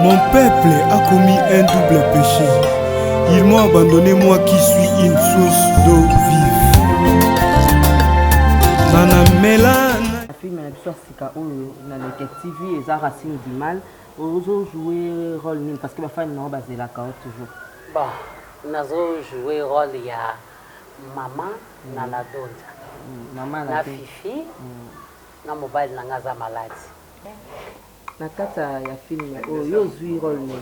Mon peuple a commis un double péché. Ils m'ont abandonné, moi qui suis une source d'eau vive. Nana Melan. La film est Sika où dans les TV et ça Racine du mal. Vous jouez rôle parce que ma femme n'a pas basé la carte toujours. Bon, nous avons joué rôle il y a maman na la donza. Maman na fifi na mobile na ngaza malade. Na kata ya film yo joué rôle ni.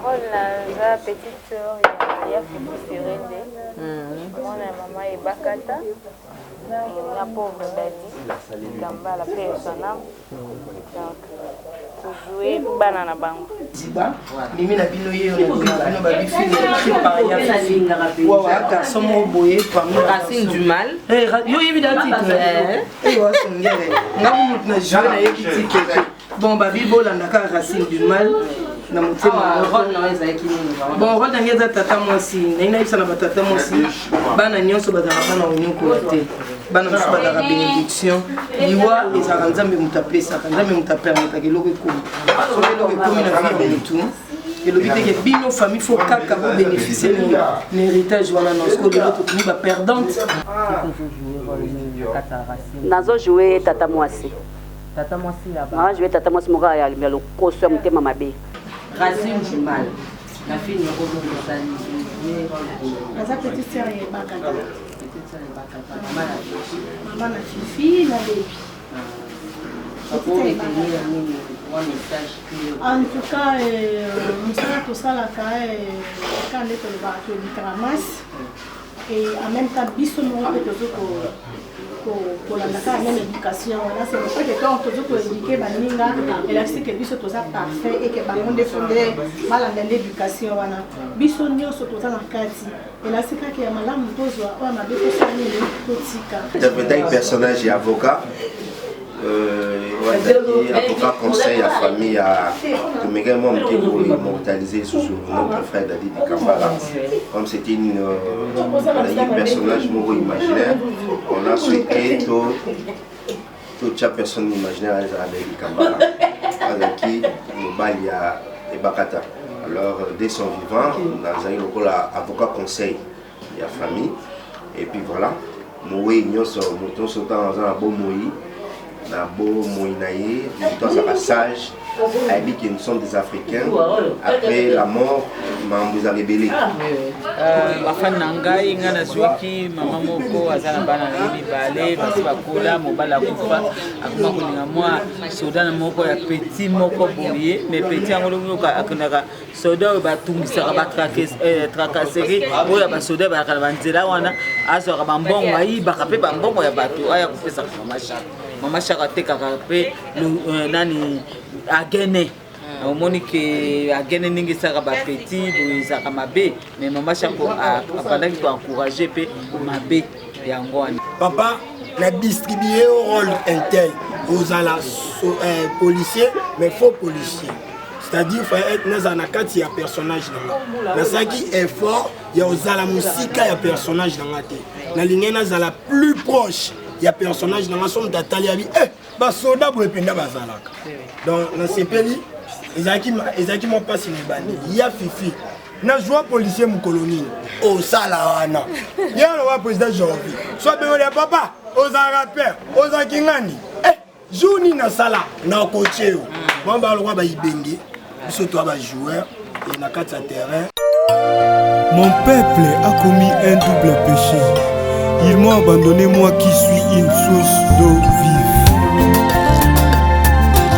Rôle la petite sœur ya Fifi Serende. Mon maman est Bakata. La pauvre Dadi. Gamba la personnage. Donc jouer banana bango. Ziba, mimi na bino ye na bino ba bifini c'est pareil à Fifi. Wa garçon mo boye parmi Racine du mal. Yo yebi da titre. Wa songere. Ngamu na jouer na yeki titre. Bon ba bibo la ndaka Racine du mal. Na mutema rôle na weza yaki nini bon rôle ngeza tata mwasi na ina isa na batata mwasi bana nyonso bazaka bana onyoko te bana musu bazaka bénédiction liwa ezaka nzambe mutapesa nzambe mutapermetaka eloko ekomi so eloko ekomi na vie ya mutu elobi teke bino famille faut kaka bo bénéficier na héritage wana nosko lelo tokumi ba perdante Nazo joué tata mwasi. Tata mwasi là-bas. Moi joué tata mwasi moka ya le koso mutema mabe. Racine du mal. La fille ne rôle de sa La petite sœur est Bakata. petite sœur est Bakata. Maman a Fifi, la baby. En tout cas, Moussa Tosalaka quand on est au Bicramas et en même temps, Bissou nous a fait pour la même éducation. C'est pour ça que quand on peut éduquer Baninga, elle a dit que Bissou est parfait et que Banon défendait mal en l'éducation. Bissou nous a fait dans la carte. Elle a dit que Madame Tozo a interpréter un personnage et avocat. Avocat conseil à famille à moi immortalisé sous notre frère Dadi Kambala. Comme c'était un personnage imaginaire, on a souhaité toute personne imaginaire à Dadi Kambala avec qui nous balia et Bakata. Alors dès son vivant, on a eu le avocat conseil et à famille. Et puis voilà, nous sommes dans un beau moui. Nabo Moïnaïe, nous sage, a dit que nous sommes des Africains. Après la mort, nous a rébellé. Ma femme Nangaï, Ngana Zouki, Maman Moko, Azana Bana Balé, Bakola, Mobala Koufa, Akuma Koningamwa, Sodan Moko, Petit Moko Boulier, mais Petit Angoloka, Akunaka, Soda, Batum, Tracasserie, Oya Soda, Bakavanzela, Azora Bambon, Waï, Bakape Bambon, Yabatu, Aya Kupesa, Maman Charate Karape, Nani Agene. Au monique Agene Ningi Saraba Petit, Louisa Mabe, mais Maman Chapo a pendant qu'il encouragé Mabe et Angouane. Papa n'a distribué au rôle intel aux policiers, mais faux policiers. C'est-à-dire qu'il faut être dans un cadre, il y a un personnage dans la ça qui est fort, il y a la musique, il y a un personnage dans la tête. Dans la plus proche. Il y a un personnage dans la somme d'Atalia. Eh, soda pour épiner Bazalaka. Donc, dans ces pays, ils m'ont passé les bandits. Il y a Fifi. Na joie policier mon colonie. Au Salawana. Il y a le président Jovi. Soit bien le papa, aux rappeurs, aux Akingani. Eh, Jouni na Sala, na Koché. Moi, je vais aller Ibenge. Surtout à joueur et na 4 terrain. Mon peuple a commis un double péché. Ils m'ont abandonné, moi qui suis une source d'eau vive.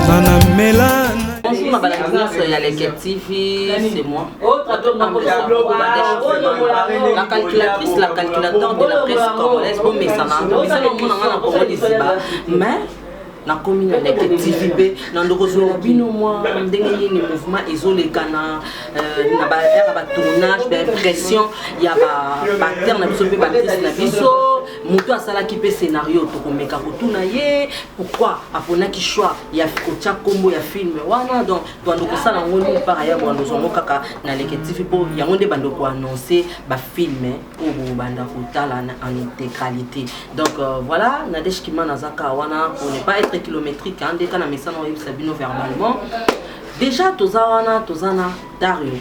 Nana Melan. Bonjour, ma balance, il y a les TV, c'est moi. La calculatrice, la calculateur de la presse congolaise, bon, mais ça n'a mais na commune avec TVB na ndoko bino moi ndenge ni mouvement ezoleka na ba tournage ba pression ya ba acteur na biso pe ba actrice na biso mutu asala ki pe scénario to komeka kotuna ye pourquoi apona ki choix ya kotia kombo ya film wana donc to ndoko sala ngoni par ya bo ndozongo kaka na leke TV po yango nde bando ko annoncer ba film o banda kotala en intégralité donc voilà Nadège Kimana Zaka wana on n'est pas kilométrique hein, dès qu'on a mis ça dans Sabino verbalement déjà tozawana Dario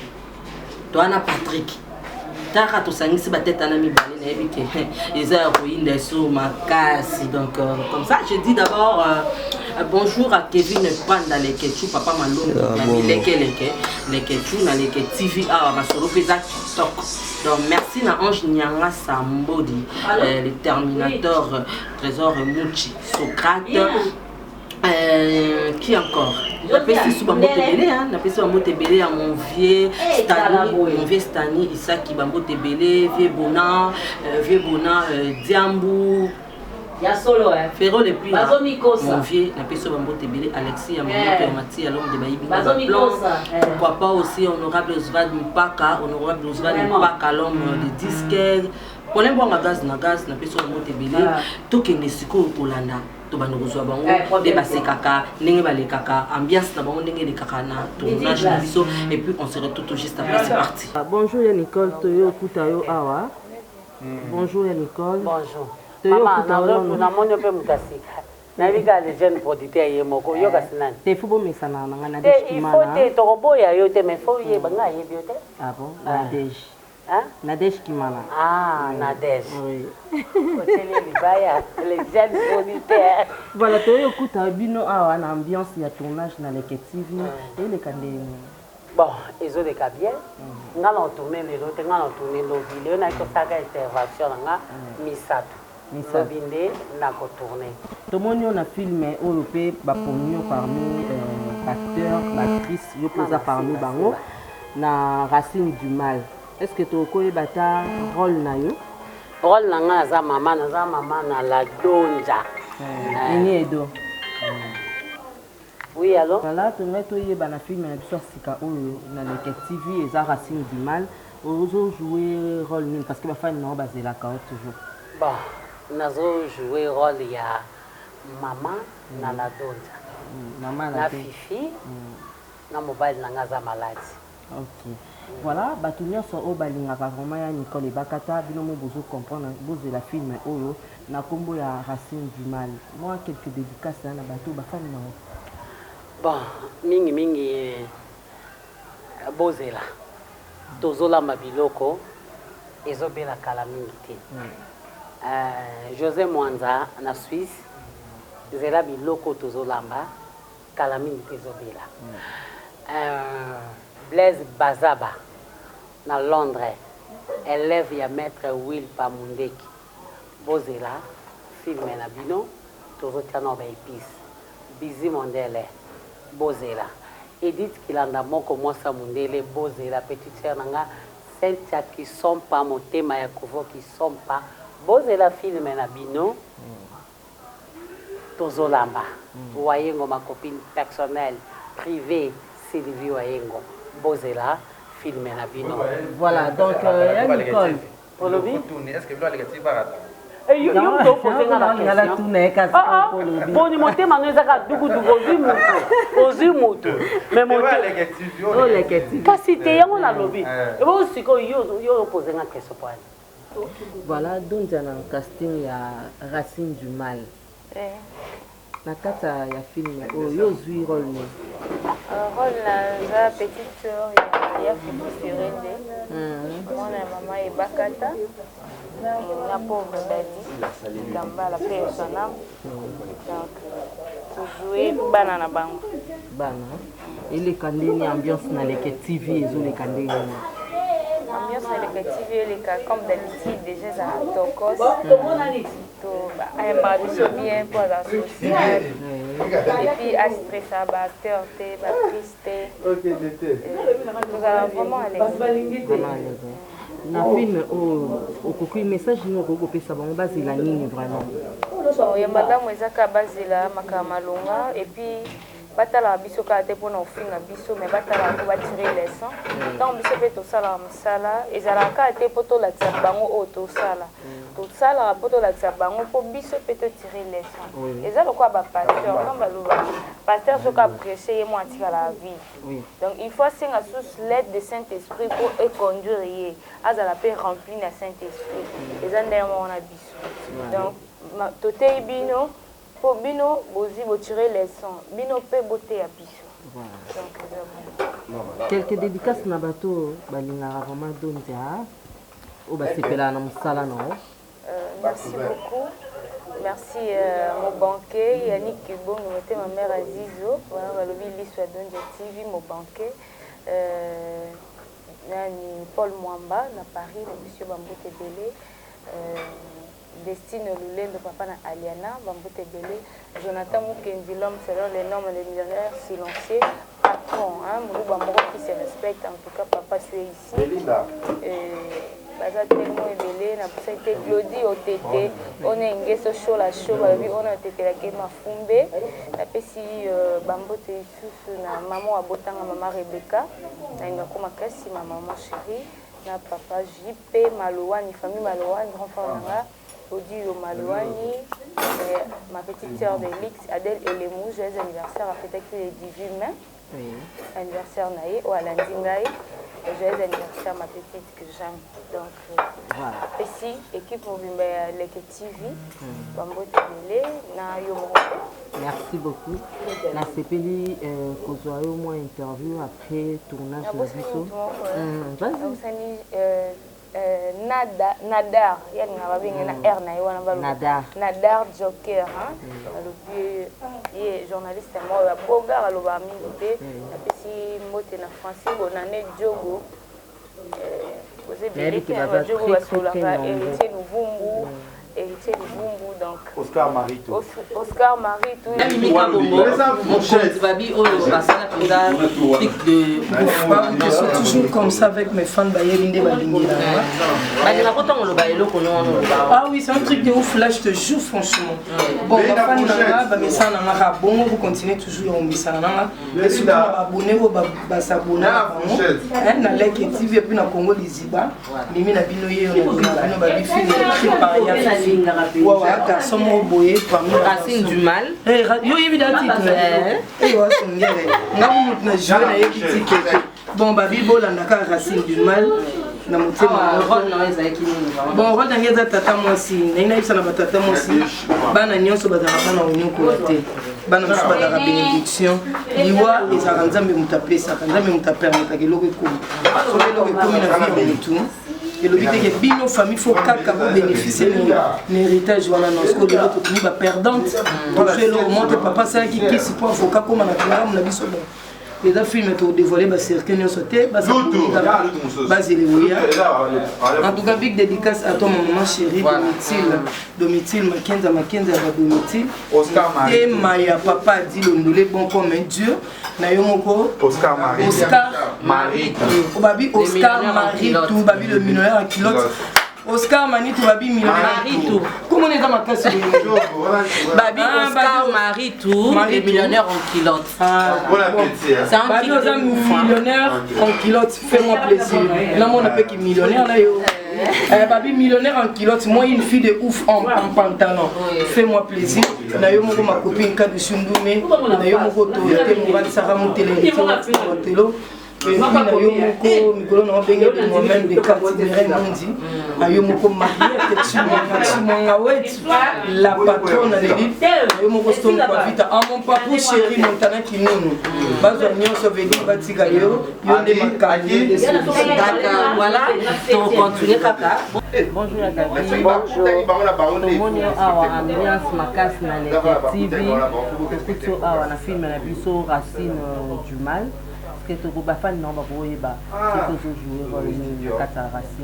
toana Patrick Tara tosangisi batete na mibale na yebike eza ruine sur makasi donc comme ça je dis d'abord bonjour à Kevin Panda Lekechu papa Malongo Lekechu na Leke TV a basolo peza TikTok donc merci na Ange Nyanga Sambodi le Terminator Trésor Mouchi Socrate qui encore? La PC sous Bambo Tebele, hein? La PC Bambo Tebele à mon vieux Stani, Isaki Bambo Tebele, vieux Bona, Diambou. Ya solo hein. Ferro le plus. Mon vieux, la PC Bambo Tebele, Alexis, à mon père Mati, à l'homme de Baïbi. Pourquoi pas aussi honorable Oswald Mpaka, l'homme de disque. Pour les bons gaz, na PC Bambo Tebele, tout qui n'est siko Polanda. Tobanozwa bango de basekaka ndenge balekaka ambiance na bango ndenge lekaka na tournage na biso et puis on se retrouve tout juste après c'est parti. Bonjour ya Nicole toyo kutayo awa. Bonjour ya Nicole. Bonjour. Toyo kutayo na monyo pe mutasika. Na biga les jeunes producteurs yemoko yo kasinani. Te fubo mesana na ngana de il faut te toboya yo te mais faut ye banga ye biote. Ah bon, la dej. Hein? Nadège Kimana. Ah, Nadège. Oui. Les jeunes producteurs. Voilà, tu écoutes Bino a une ambiance, il y a tournage dans les TV et les candés. Bon, ils ont des cabiers. Nous allons tourner les autres, nous allons tourner nos vidéos, nous allons faire une intervention dans Misato. Lobinde, nous allons tourner. Tout le monde a filmé européen, parmi acteurs, actrices, il y a parmi bango, na Racine du Mal. Est-ce que tu as bata rôle na yo? Rôle na nga za maman na la donja. Ni edo. Oui alors? Voilà, tu mets toi bana film na biso sika oyo na Leke TV et za Racine du Mal. Ozo jouer rôle ni parce que ba fan na basé la carotte toujours. Bon, nazo jouer rôle ya maman na la donja. Maman na fifi. Na mobile na nga za malade. OK. Voilà, batunia so o balingaka vraiment ya Nicole Bakata bino mo bozo comprendre bozo la film oyo na kombo ya Racine du Mal. Moi quelques dédicaces na bato ba fan na. Bon, mingi bozela. Tozola mabiloko ezobela kala mingi te. José Mwanza na Suisse zela biloko tozolamba kala mingi te ezobela. Blaise Bazaba, na Londres, élève ya maître Will Pamundeki. Bozela, filme na bino, tozotiana ba épice. Bizi Mondele, Bozela. Edith Kilanda moko mwasa Mundele, Bozela, petite sœur nanga, Cynthia qui sont pas motema ya Kovo qui sont pas. Bozela filme na bino, tozolamba. Wayengo ma copine personnelle, privée, Sylvie Wayengo. Bozela, filmé na bino. Voilà, donc Nicole. Est-ce que vous avez les barata? Et yo to poser la question. Bon, mon thème nous a dugu ozimutu. Mais mon thème. Kasi te yango na lobby. Et bon siko yo poser la question pour elle. Voilà, donc dans le casting il y a Racine du Mal. Na kata ya film yo zui rôle ni. Rôle la petite sœur ya Fifi Serende. Mon maman est Bakata. La pauvre Dadi. Gamba la persona. Donc jouer banana bango. Bana. Et les candés ambiance na Leke TV et les candés. Ambiance na Leke TV les cas comme d'habitude déjà ça tokos. Un biso bien pour la sociale. Et puis à stresser ba acteur te ba triste. Nous allons vraiment aller. Na film au kokui message no ko pesa bango bazila nini vraiment. So ya madame ezaka bazila makamalonga et puis batala biso ka te pona ofinga biso mais batala ko batirer leçon. Donc biso pe to sala msala ezala ka te poto la tsabango o to sala. To sala poto la tsabango po biso pe to tirer leçon. Ezala ko ba pasteur comme baloba. Pasteur so ka prêcher moi tika la vie. Donc il faut singa sous l'aide de Saint-Esprit pour conduire azala pe remplir na Saint-Esprit. Ezanda mo na biso. Donc tote bino po bino bozi bo tirer leçon bino pe bote ya biso Quelques dédicaces na bateau balingara vraiment donja ou basepela na musala no. Merci beaucoup. Merci mon banquier Yannick Kibongo, ma mère Azizo, voilà le l'histoire donja TV mon banquier nani Paul Mwamba na Paris, le monsieur Bambote Belé, Destine Lulendo papa na Aliana Bambote Belé, Jonathan Mukendi l'homme selon les normes des millionnaires silencieux. Patron, hein, qui se respecte, en tout cas, papa, je suis ici. Baza tellement ébélé, na pour ça été Claudie au tété, on a une guest show la show, on a tété la game à Fumbe, la pesi Bambote sous na maman à Botanga, maman Rebecca, na une comme kasi ma maman chérie, na papa JP Malouani, famille Malouani, grand frère nanga, Audio Malouani, ma petite sœur de Lix, Adèle et les mous, joyeux anniversaire à fêter les 18 mai. Oui. Anniversaire naïe ou à l'Andingaï. Joyeux anniversaire ma petite que j'aime. Donc, voilà. Ici, équipe Mobimba Leke TV, Bambo Télé, na Yomo. Merci beaucoup. La CPLI, qu'on soit au moins interview après tournage de la vidéo. Nadar, il y a un Nadar Joker, le journaliste moi, Bogar à l'Obami, si moté na français, on a né Djogo. Vous avez bien Djogo va sur la héritier Lubumbu. Héritier Lubumbu, donc Oscar Marito. Oscar Marito. Je suis toujours comme ça avec mes fans. Ah oui, c'est un truc de ouf. Là, je te jure, franchement. Bon, ma fan nana, bon, vous continuez toujours au Missana. Et surtout, abonnez vous s'abonner. Na Leke TV et puis na Congo Liziba. Mimi na binoye, on a babi fini par Racine du mal. Bon, Babi Bolandaka, Racine du mal. Bon, rôle d'Angeza Tata Mosi, Nina Salaba Tata Mosi, Bana Nyonso Badarabana Union Côté, Bana Badara bénédiction, Liwa et Saranzambe Moutapé, Saranzambe Moutapé, Moutagelo Koum, Solo Koum, la vie et tout. Et le but est que bien nos familles faut qu'à bénéficier de l'héritage voilà non ce que l'autre famille va perdante pour que le monte papa ça qui se peut faut qu'à comme on a vu ça et dans film est dévoilé bah cercle nous sauter bah ça en tout cas big dédicace à ton maman chérie Domitil Makenza à Domitil Oscar Marie et Maya papa dit le bon comme un dieu na yomoko Oscar Marie babi Oscar Marie tout babi le millionnaire en culotte Oscar Mani tout babi millionnaire Maritou. Comment on est dans ma classe Babi Oscar Maritou, les millionnaires en culotte. C'est un millionnaire en culotte, fais-moi plaisir. Là on appelle qui millionnaire là yo. Babi millionnaire en culotte, moi une fille de ouf en pantalon. Fais-moi plaisir. Na yo moko ma copine ka de Sundume, na yo moko to te mo Sarah Mutele, Telo. Et puis na yo moko mikolo na benga de moi-même de Katibere Mundi. Na yo moko marié que tu m'as la patronne de l'île. Na yo moko stone kwa vita. Ah mon papa chéri Montana Kinono. Bazo nyonso vedi batika yo de makali. Voilà, on continue kaka. Bonjour à Gabi. Bonjour. Mon ambiance makasi na Leke TV. Tout awa na film na biso Racine du mal.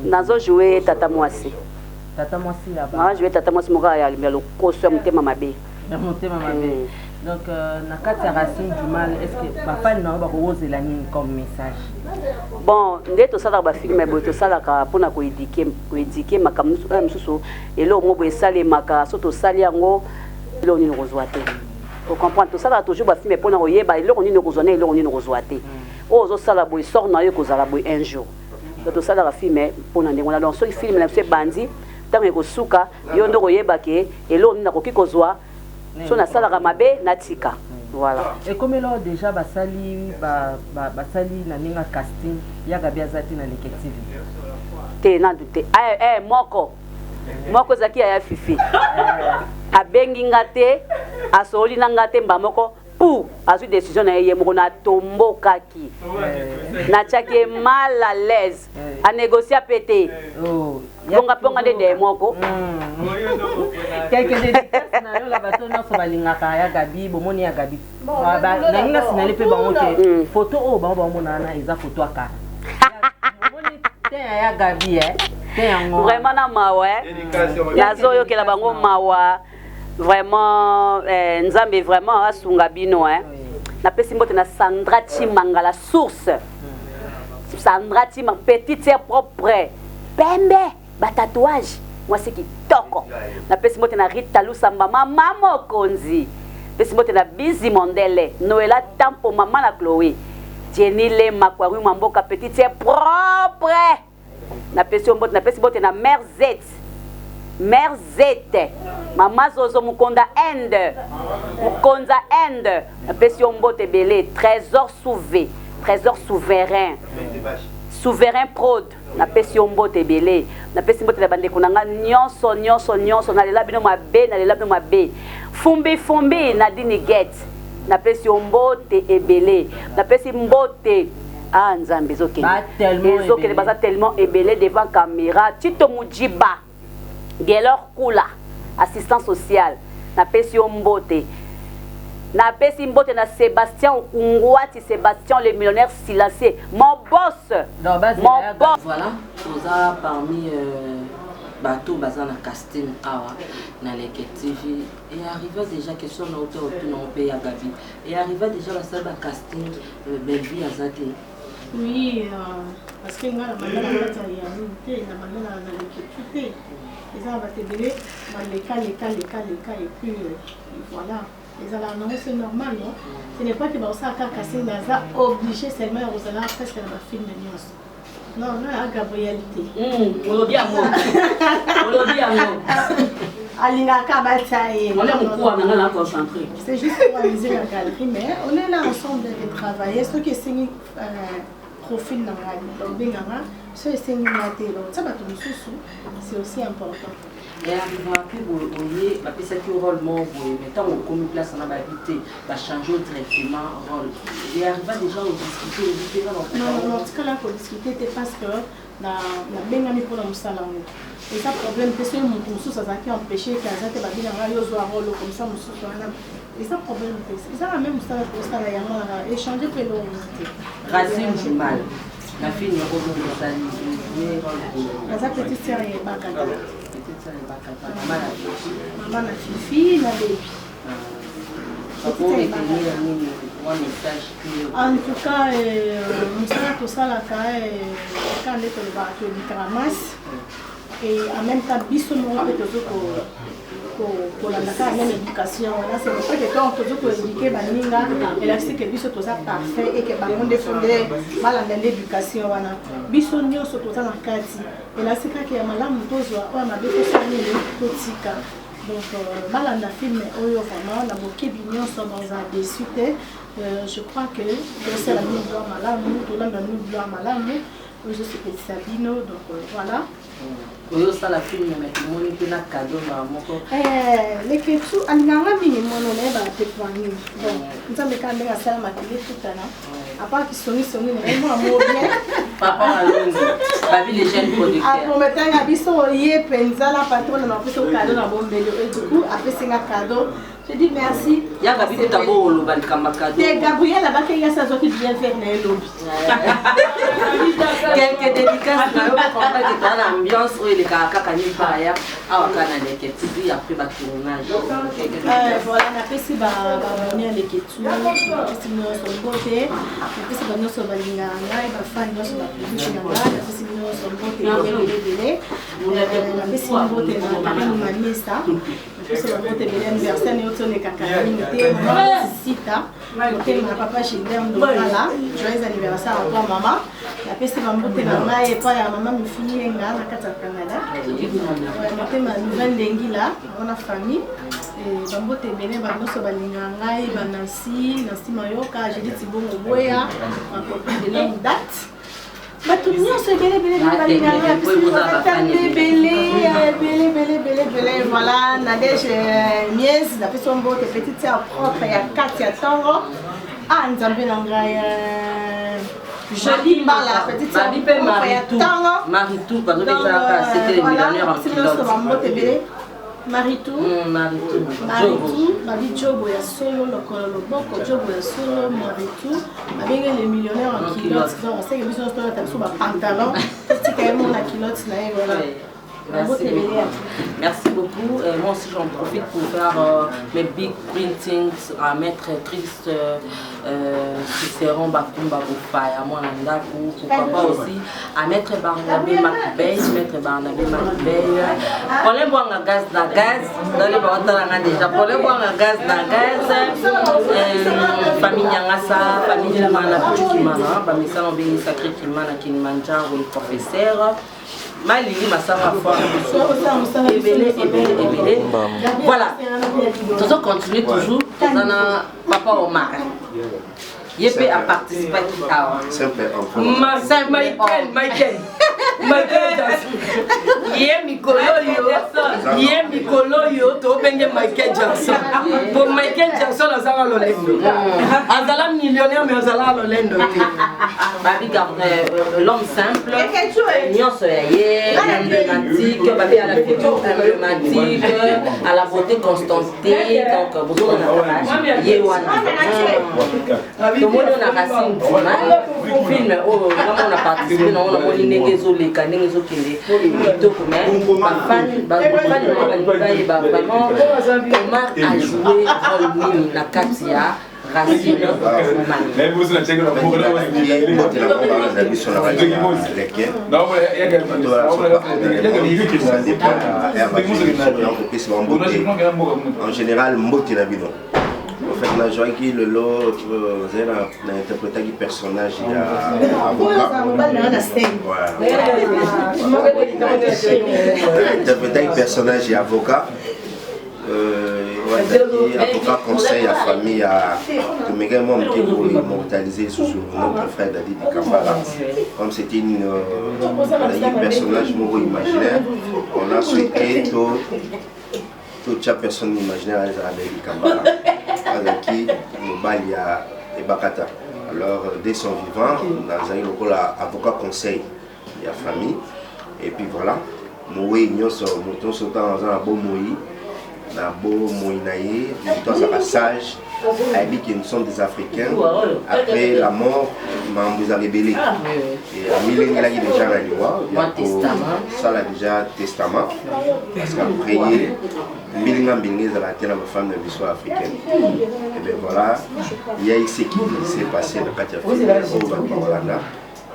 Nazo jouer Tata Mwasi. Tata Mwasi là-bas. Ah, jouer Tata Mwasi moka ya le costume motema mabe. Motema mabe. Donc na kata Racine du mal, est-ce que ba fan na ba rose la nini comme message? Bon, ndé to sala ba film e bo to sala ka pona ko éduquer makamusu mususu elo mo bo esale maka so to sali yango elo ni rozwate. Vous comprenez tout ça là toujours ba film pour na oyeba elo ni rozwana elo ni rozwate. Ozo sala boy sort na yo ko zala boy un jour. To sala ba film pour na ndengona donc so film na se bandi tango ko suka yo ndo oyeba ke elo ni na ko kikozwa so na sala ka mabe na tika. Voilà. Et comme là déjà basali na ninga casting ya Gabi Azati na Leke TV. Te na dute. Moko zaki ya fifi. Abengi ngate asoli na ngate mbamoko pour azwi décision na ye moko na tombokaki natiaki mal à l'aise a négocier pété ponga nde de moko quelques dédicaces na yo la bato nyonso balingaka ya Gabi bomoni ya Gabi nangi na sinali mpe bango te photo oyo bango bamona na eza photo ya kara bomoni te ya Gabi te yango vraiment na mawa nazoyokela bango mawa vraiment nzambe vraiment asunga bino napesi mbote na Sandra Chimanga la source Sandra Chimanga petite sœur propre pembe ba tatouage moi c'est kitoko napesi mbote na Rita Lusamba mama mokonzi pesi mbote na Bizi Mondele Noela Tampo mama na Chloé Jenny Lema Kwaru Mamboka petite sœur propre napesi mbote na Mère Z Mère Zete, Maman Zozo Mukonda Inde, Mukonda Inde, napesi mbote belé, trésor souvé, trésor souverain, souverain prod, napesi mbote belé, napesi mbote na bande kunanga nyonso na lela bino mabe, fumbi Nadine Get, napesi mbote ebelé, napesi mbote nzambe ezokende baza tellement ebelé devant caméra, Tito Mujiba. Gelor Kula, assistant social, na pesi mbote. Na pesi mbote na Sébastien Okungwati, Sébastien le millionnaire silencieux. Mon boss. Mon boss. Voilà, nous avons parmi bateau basé na casting awa na Leke TV et arriva déjà question na hauteur autour na pays à Gabi. Et arriva déjà la salle de casting Belleville Azate. Oui, parce que moi la mandala na ya na mandala na Leke TV. Les gens vont te dire, les cas, et puis voilà. Les gens, c'est normal, non? Ce n'est pas que ça a cassé, mais ça obligé seulement aux allants presque dans la film de news. Non, non, la Gabrielité. On le dit à moi. C'est juste pour réaliser la galerie, mais on est là ensemble de travailler. Ce qui est profil dans la c'est aussi important. Et arrivera plus au bah ça qui rôle mon mais tant on comme place on a habité va changer directement rôle. Et arriva déjà au discuter différents. Non, en tout cas là pour discuter parce que na benga mi pour la musala. Et ça problème parce que mon consul ça qui empêché que ça te va bien yo zo rôle comme ça mon souci là. Et ça problème c'est ça la même ça pour ça là y a échanger pour l'unité. Racine du mal. La fille n'est pas bonne de sa ça petite sœur est Bakata. Maman na Fifi na baby. En tout cas, tout ça là quand on est à et en même temps, biso mo pour la même éducation. Là, c'est pour ça que quand on peut éduquer baninga, et là c'est que biso tout ça parfait et que on défendait mal en l'éducation. Biso nyo so tout ça na kati. Et là c'est que malamu tozwa o na beko sani le totika. Donc malanda film oyo vraiment na bokebi nyonso dans un déçu. Je crois que c'est la mise de malamu, tout là nous doit malamu. Je suis petit Sabino, donc voilà. Oyo sala film mais moni pe na cadeau na moko. Les ketsu alinganga mingi mono ne ba te twani. Donc nzambe ka ndenga sala makile tutana. À part qui songi mais moi mo bien. Papa alonzi. Babi les jeunes producteurs. Ah pour mettre un abisso yé penza la patronne m'a fait cadeau na bombelo et du coup après c'est un cadeau. Je dis merci. Il y a Gabi tout d'abord le ban cadeau. C'est Gabriel là-bas qui a sa qui vient faire les lobby. Quelques dédicaces na yo pour que dans l'ambiance où les kaka kani paya awakana les ketsu après ba tournage. Voilà, on a fait si ba venir les ketsu, si nous sommes beauté, on fait si ba nous sommes balinganga et ba fan nous sommes balinganga, on fait si nous sommes beauté et on a fait si nous beauté na Karen Manista. C'est le mot de l'anniversaire et autour de Kakani, Sita, mon papa Gilbert Ndokala, joyeux anniversaire à toi maman. La peste m'a monté la main et pas à maman me finit en Ghana, à Canada. Ouais, ma nouvelle Lengila, on a famille. Et Bambote Bene, Banoso Balingangai, Banansi, Nancy Mayoka, j'ai dit Tibon Oboya, un copine de longue date. bato nyonso ebele voilà Nadège Mies napesi mbote petite sœur propre ya kati ya ntongo nzambe na ngai jolie mbala petite sœur propre ya ntongo Maritou parce que c'était le millionnaire en pilote Maritou, Babi Jobo ya solo lokolo loboko Jobo ya solo Maritou, avec les millionnaires en culotte. Donc on sait que besoin de faire sur pantalon, c'est quand même la culotte là voilà. Merci beaucoup. Moi aussi j'en profite pour faire mes big printings à Maître Triste Cicéron Bakumba Boufaya, moi pourquoi pas aussi à Maître Barnabé Macbey, Maître Barnabé Macbey. Pour les boire un gaz dans gaz, dans les boire déjà. Pour les boire un gaz dans gaz, famille Nyangasa, famille Mana Puchimana, Bamisano Béni Sacré Kimana Kilimanjaro, le professeur. Malili Massama Fort, voilà, nous allons continuer toujours dans Papa Omar. Yépé a participé à Michael. Mikolo yo to benge Michael Jackson. Pour Michael Jackson azala lolendo. Azala millionnaire mais azala lolendo. Babi l'homme simple. Nyonso yaye, emblématique, babi à la figure emblématique, à la beauté constantée, donc besoin de yewana. Tout le monde a racine film oh on a participé on a Omar a joué rôle mini na Katia Racine en général Mbote na bino. En fait, on a joué qui le lot, on a interprété le personnage avocat. On a interprété le personnage avocat. Avocat conseil à famille à également immortalisé sous notre frère David Kambala. Comme c'était un personnage imaginaire, on a souhaité toute personne imaginaire à David Kambala. Qui Mobalia et Bakata. Alors, dès son vivant, nous avons eu avocat conseil de la famille. Et puis voilà, nous sommes dans un beau Moïse, un beau Moïnaïe, nous sommes sage, avec qui nous sommes des Africains. Après la mort, nous avons rébellé. Et à Milène, il a déjà la loi. Ça, il a déjà testament. Parce qu'après, Milinga Mbingez a été la femme de l'histoire africaine. Et bien voilà, il y a ce qui s'est passé dans Katia Filme.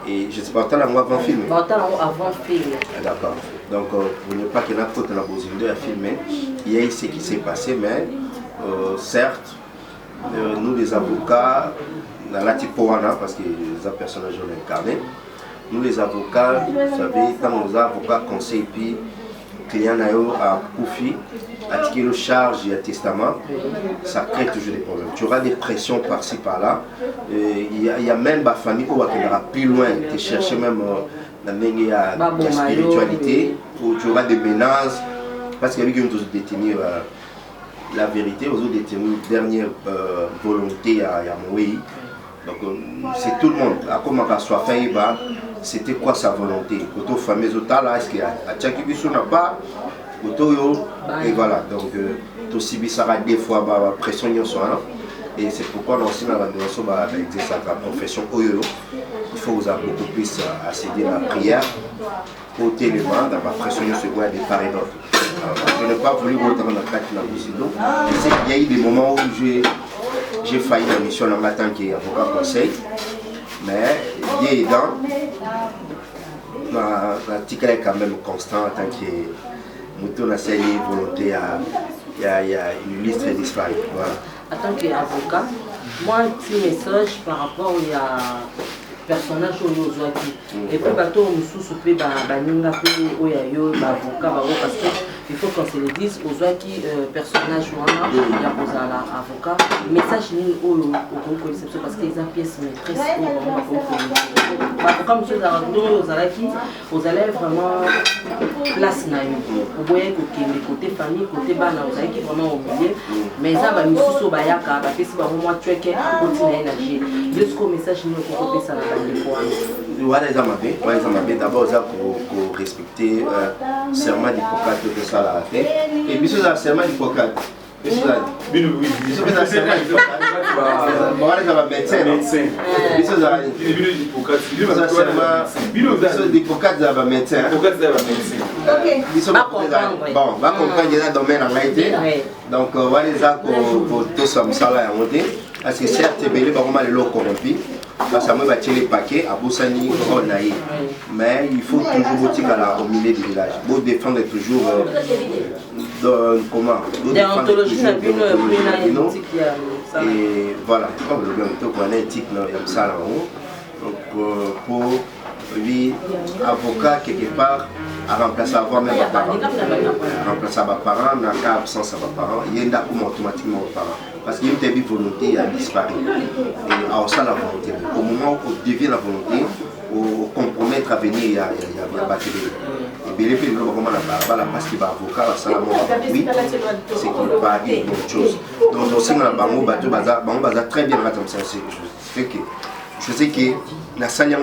Et je ne sais pas, tu as avant film. Avant film. D'accord. Donc, pour ne pas qu'il y ait faute dans la besoin de filmer, il y a ce qui s'est passé, mais certes, nous les avocats, dans la Tipoana, parce que les personnages ont incarné, nous les avocats, vous savez, quand nos avocats conseillent, puis client a Koufi, a tiré le charge et le testament, ça crée toujours des problèmes. Tu auras des pressions par-ci par-là. Il y a même ma famille qui va plus loin, tu cherches même dans la spiritualité, où tu auras des menaces, parce qu'il y a eu qui ont détenu la vérité, aux autres détenus dernière volonté à Moïse. Donc c'est tout le monde. À comment soit fait, c'était quoi sa volonté? Auto famille là, est-ce qu'il y a Tchakibiso n'a pas? Et voilà, donc tout si ça a des fois pression et c'est pourquoi nous aussi dans la profession Oyo, il faut vous avoir beaucoup plus à céder la prière, ôter les mains dans la pression se voit des part et d'autre. Je n'ai pas voulu rentrer dans la carte de la musique. Il y a eu des moments où j'ai failli la mission en tant qu'avocat conseil, mais il y a dans l'article est quand même constant en tant que Mouton a essayé volonté il y a une liste disparue. Voilà. En tant qu'avocat, moi un petit message par rapport à personnage au Yozaki. Et puis bateau on sous souper baninga pe oyayo avocat parce que il faut qu'on se le dise aux gens qui personnage wana ya kozala avocat message nini oyo okokoyesa parce que eza pièce maîtresse avocat monsieur Zarando ozalaki vraiment place na yo oboye kokende côté famille côté bana ozalaki vraiment oublié mais eza bamisusu bayaka bapesi bango mwa tweke akotina ye na vie jusqu'au message nini okokopesa na bandeko wana eza mabe d'abord oza korespecte serment d'Hippocrate que ça la fait et biso za serment d'Hippocrate biso za serment d'Hippocrate voilà ça va médecin biso za serment d'Hippocrate za va médecin biso bon va comprendre dans domaine en été donc voilà ça pour tout ça msala ya monter parce que certes belé ba comment les lots corrompus parce que moi bâtir les paquets à Boussani Ronaï mais il faut toujours boutique au milieu du village pour défendre toujours comment déontologie na bino et voilà comme le bien tout connaît éthique non comme ça là donc pour lui avocat quelque part à remplacer avant même parents remplacer parents dans cas absence à parents il y a automatiquement aux parents parce qu'il y a une volonté à disparaître et à ça la volonté au moment où on devient la volonté au compromettre à venir il y a battu et bien les filles comment la balle parce qu'il va avocat ça la mort oui c'est qu'il pas une autre chose donc aussi dans la bango bateau baza très bien comme ça c'est que je sais que la salle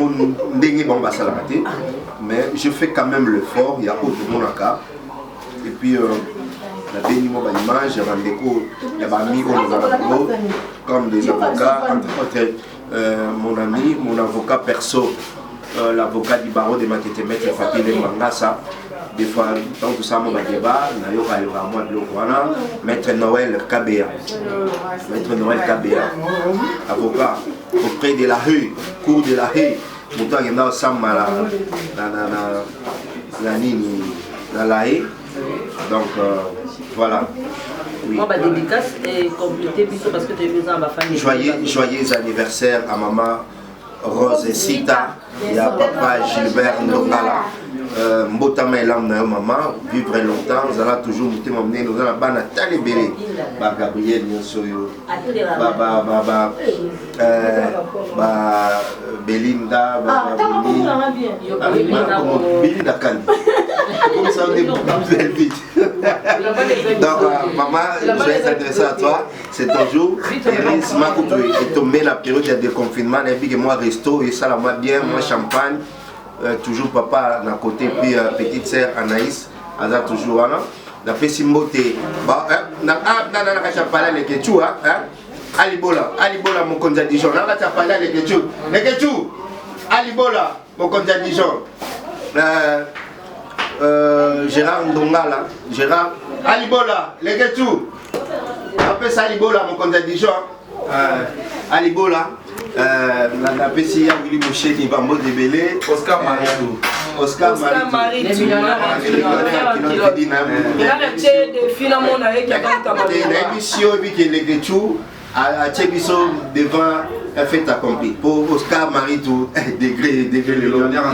mais je fais quand même l'effort il y a autre monde à cas et puis la bénimo l'image il y a amis comme des avocats entre autres mon ami mon avocat perso l'avocat du barreau de Makete Maître Fatile Mangasa des fois tant que ça mon débat moi de Maître Noël KBA avocat auprès de la rue cour de la rue montant il y a ça la haie donc voilà oui. Moi, ma dédicace est complétée parce que tu es besoin de ma famille. Joyeux anniversaire à maman Rose Sita et à papa Gilbert Ndongala. Mbotama elam na maman, vivre longtemps, nous allons toujours m'emmener, nous allons ba Nathalie Bélé, ba Gabriel Nyonsoyo, ba Belinda, Belinda Kandi. Comme ça on est beaucoup plus vite. Donc maman, je vais s'adresser à toi, c'est ton jour. Iris Makoutou est tombé la période de déconfinement, et puis moi resto, et ça la moi bien, moi champagne. Toujours papa d'un côté puis petite sœur Anaïs Aza toujours là la Pessimboté bah na parler les Ketchou Alibola mon conja Dijon na parler les Ketchou Alibola mon conja Dijon Gérard Ndongala Gérard Alibola les Ketchou après ça Alibola mon conja Dijon Alibola la PCA Willy Moucheni Bambo de Belé Oscar Maritou devant un fait accompli pour Oscar Maritou degré le millionnaire en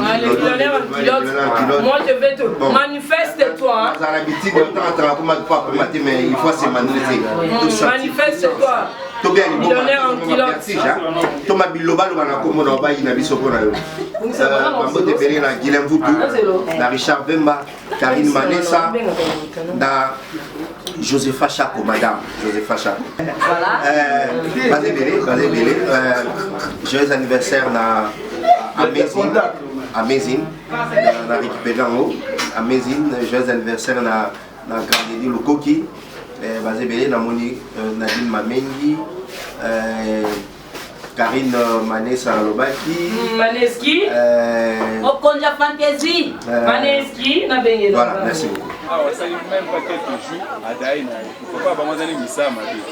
moi je vais te manifeste-toi mais il faut se manifester manifeste-toi millionnaire en kilote Thomas Biloba na komona ba ina biso pona yo Bambo de Belé na Guilhem Voutou na Richard Bemba Karine Manessa na Josepha Chako madame Josepha Chako voilà Basé Belé joyeux anniversaire na Amazing na récupéré en haut Amazing joyeux anniversaire na Grandedi Lukoki Basé Belé na moni Nadine Mamengi Karine Manessa Lobaki Maneski Okonja Fantasy Maneski na bengela voilà merci beaucoup ça n'est même pas quelques jours à Daïna il faut pas vraiment aller missa ma vie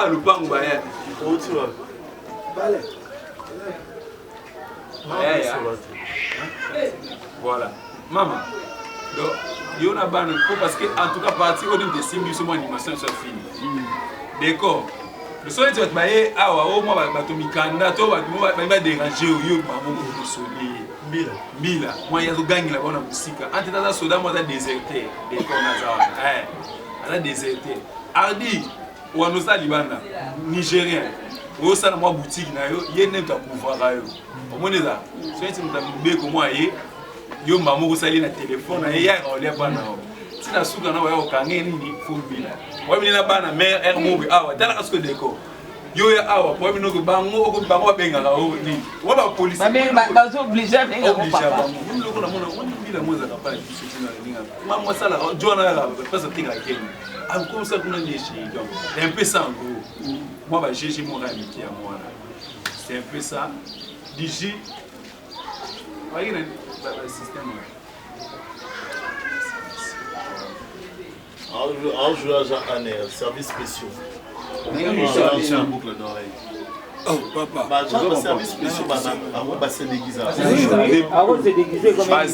Ah, le pang, bah, voilà. Maman. Donc, il y en a parce que, en tout cas, partie au niveau des signes, c'est mon animation sur fini. D'accord. Le soleil, tu vas te bailler, ah, ouais, moi, tu vas déranger, Mila, moi, il y a des gangs là-bas dans la musique. Quand tu es dans un soldat, moi, tu as déserté. Tu as déserté. Ardi, ou en Osa Libana, Nigérien, ou au sein de ma boutique, il y a un pouvoir. Au moins, ça, si tu me dis que moi, yo maman ko sali na téléphone et ya ko le bana si na suka na wa ko ngeni ni fumbila wa mi na bana mère er mo bi awa tala asko deko yo ya awa po mi no ko bango ko bango benga la o ni wa ba police ba zo obligé benga ko papa ni lo ko na mona woni bila moza ka pa biso tina ninga mama sala jona la pesa tinga keni am comme ça qu'on a des chiens donc un peu ça en gros moi ba j'ai mon amitié à moi c'est un peu ça d'ici voyez le système. Alors, je joue à service spéciaux. J'ai un boucle d'oreille. Oh, papa. Bah, je joue à service spéciaux. Bah, c'est déguisé. Ah, c'est déguisé comme ça.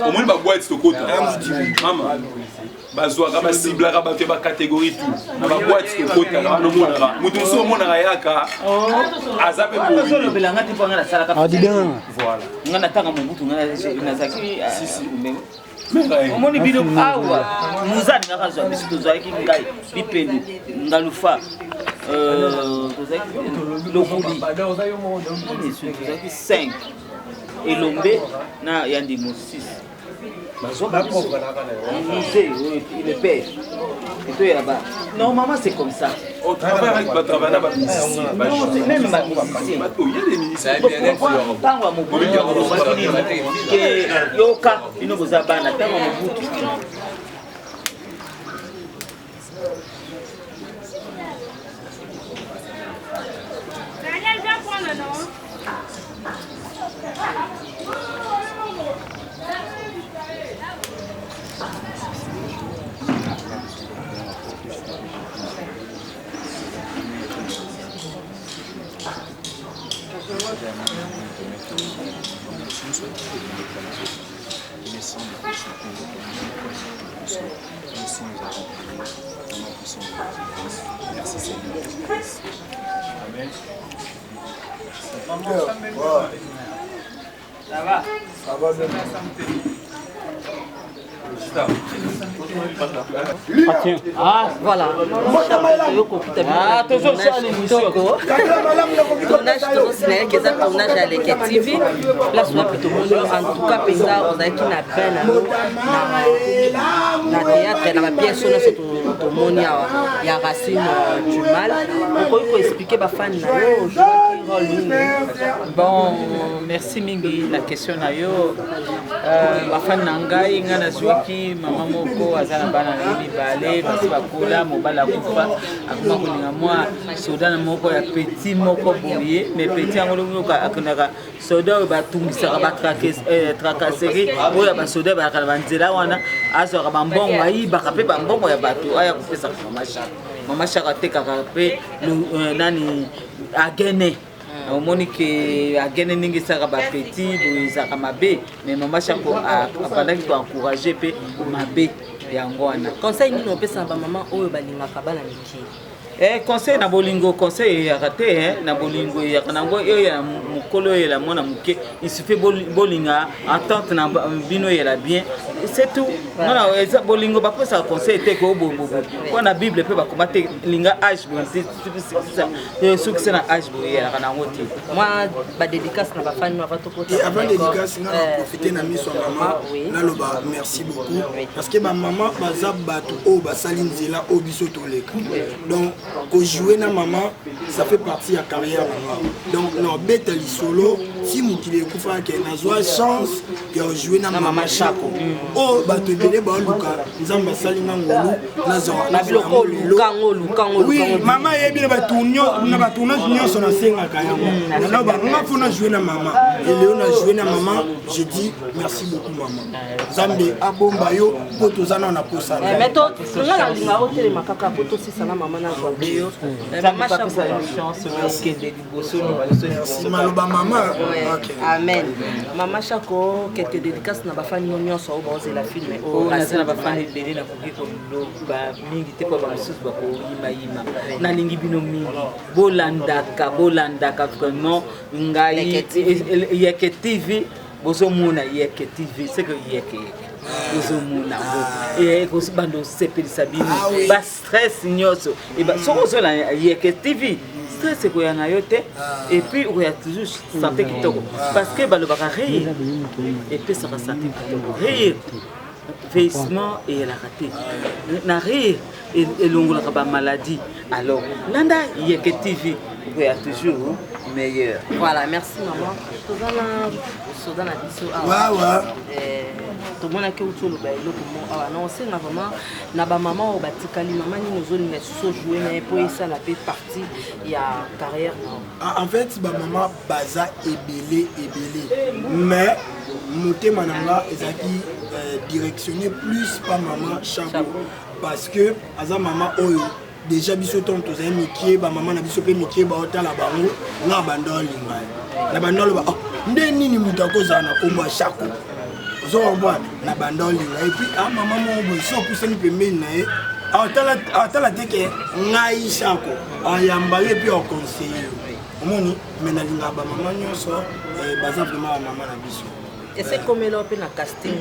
Au moins, ma boîte, c'est au côté. Maman. Bazouaka ba cible ka ba ba catégorie tout na ba boîte ko kota ka no mona mutu so mona ka yaka azape ko so lo belanga ti panga la sala ka voilà ngana tanga mutu ngana na zaki si omoni bino awa muzani ngaka zo biso tozaki ngai bipende ngalufa tozaki lokuli tozaki 5 elombe na yandimo 6 il est père. Et toi, là-bas. Normalement, c'est comme ça. On travaille avec le travail là-bas. Non, c'est même ma musicien. Il y a des musiciens. Tant qu'on merci Seigneur. Amen. Ça va? Ça va bien. Ah, voilà. Ah, toujours ça, l'émission. Tournage, tournage à l'équipe TV. Place où tout le monde, en tout cas, Pézard, on a qui n'a peine dans le théâtre, dans la pièce, tout le monde, il y a Racine du mal. Pourquoi il faut expliquer ma fan? Bon, merci Mingi. La question na yo, ma fan nangai ngana zwaki mama moko azana bana na mibale basi bakola mobala kufa akuma kulinga mwa soda na moko ya petit moko boye mais petit angolo yoka akonaka soda ba tungisa ba tracasserie oya ba soda ba kala nzela wana azo ka bambongo ayi bakape bambongo ya bato aya kupesa mama shaka tekaka pe nani agene omoni ke agene ningi saka ba petit boyizaka mabe mais mama shako apandaki to encourager pe mabe yango wana conseil nini opesa ba maman oyo balingaka bana miki conseil na bolingo conseil ya raté na bolingo ya kanango ya mukolo ya la mona muke il suffit bolinga entente na bino ya la bien c'est tout mona eza bolingo ba pesa conseil te ko bobo ko na bible pe ba komate linga âge bon c'est succès na âge bo ya kanango ti moi ba dédicace na ba fan na ba to côté avant dédicace na profiter na miso maman na loba merci beaucoup parce que ma maman bazab batu o ba salinzela o biso toleka donc que jouer na maman ça fait partie de la carrière maman donc non bête solo ti mokili ekufaki nazwa chance ya ojouer na mama Shako oyo bato ebele baoluka nzambe asali nga ngolu oui mama yebi na batournage nyonso nasengaka yango naloba nga mpo na jouer na mama eleo na jouer na mama je dis merci beaucoup mama nzambe abomba yo mpo toza na posana mais nga nalinga otelema kaka po tosisana mama na zwabe yo mama Shako maloba mama amen mama Shako kete dédicace na bafani nyonso oyo baozela filme na bafani ebele nakoki koloba mingi te mpo bamosusu bakoyimayima nalingi bino mingi bolandaka vraiment ngai Yeke TV bozomona Yeke TV c'est que yeke bozomona ekosi bando osepelisa bino bastress nyonso soko ozola Yeke TV stress ekoyanga yo te et puis okoya toujours santé kitoko parce que balobaka rire epesaka santé kitoko rire vieillissement et la raté na rire elongolaka bamaladie alors landa Yeke TV okoya toujours meilleur. Voilà, merci maman. Toza na biso awa tomona ke utolo ba eloko mo awa non c'est vraiment na ba maman o batikali maman ni ozolinga so jouer mais pour ça la fait partie ya carrière en fait ba maman baza ebele mais motema nanga ezaki directionné plus par maman Shako parce que aza maman oyo déjà biso ton tozali mikie ba maman na biso pe mikie ba otala bango na bandoli ngai na bandoli ba nde nini mutu akozala na kombo ya Shako ozomona na bandoli ngai et puis maman mo bo so pusani pembeni na ye atala te ke ngai Shako ayamba ye pe oconseiller omoni mais nalinga ba maman nyonso baza vraiment ba maman na biso et c'est comme là pe na casting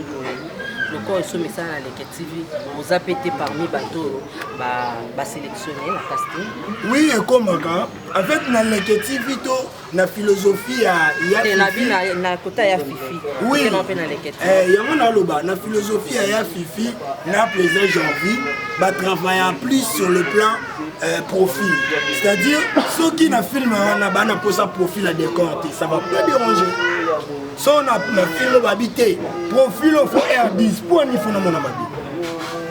le corps est soumis à Yeke TV vous a pété parmi bateau ba sélectionné la casting oui et comme en fait na Yeke TV to na philosophie ya na kota ya fifi oui na pe na Yeke TV yango na loba na philosophie ya fifi na plaisir janvier ba travailler plus sur le plan profil c'est-à-dire ceux qui na film na bana posa profil à décor ça va pas déranger so na film babité profil faut R10 pour ni fona mona babi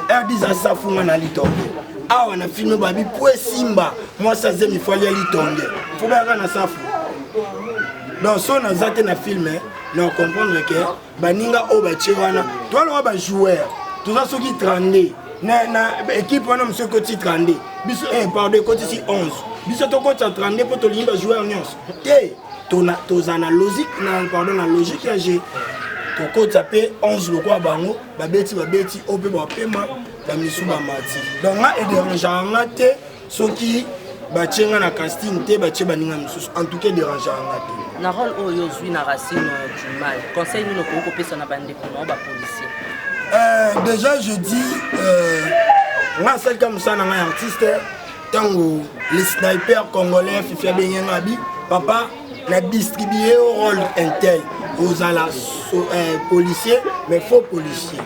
R10 asafunga na litonge awa na film babi pour simba moi ça zemi il faut aller litonge faut ba na safu donc so na zate na film na comprendre que baninga o ba wana toi le ba joueur tout ça ceux qui 32 na équipe wana monsieur Koti 32 biso pardon Koti 11 biso to Koti 32 pour to limba joueur nyonso te toza na logique na logique ya G toko tapé 11 lokwa bango babeti ope ba pema ba misu ba mati donc nga dérangeant te soki bachenga na casting te bache baninga misusu en tout cas dérangeant te na rôle oyo zui na Racine du mal conseil ni ko pesa na bande ko ba policier déjà je dis nga celle comme ça na artiste tango les snipers congolais fifi benyenga bi papa na distribuer au rôle intel aux ala policier mais faux policier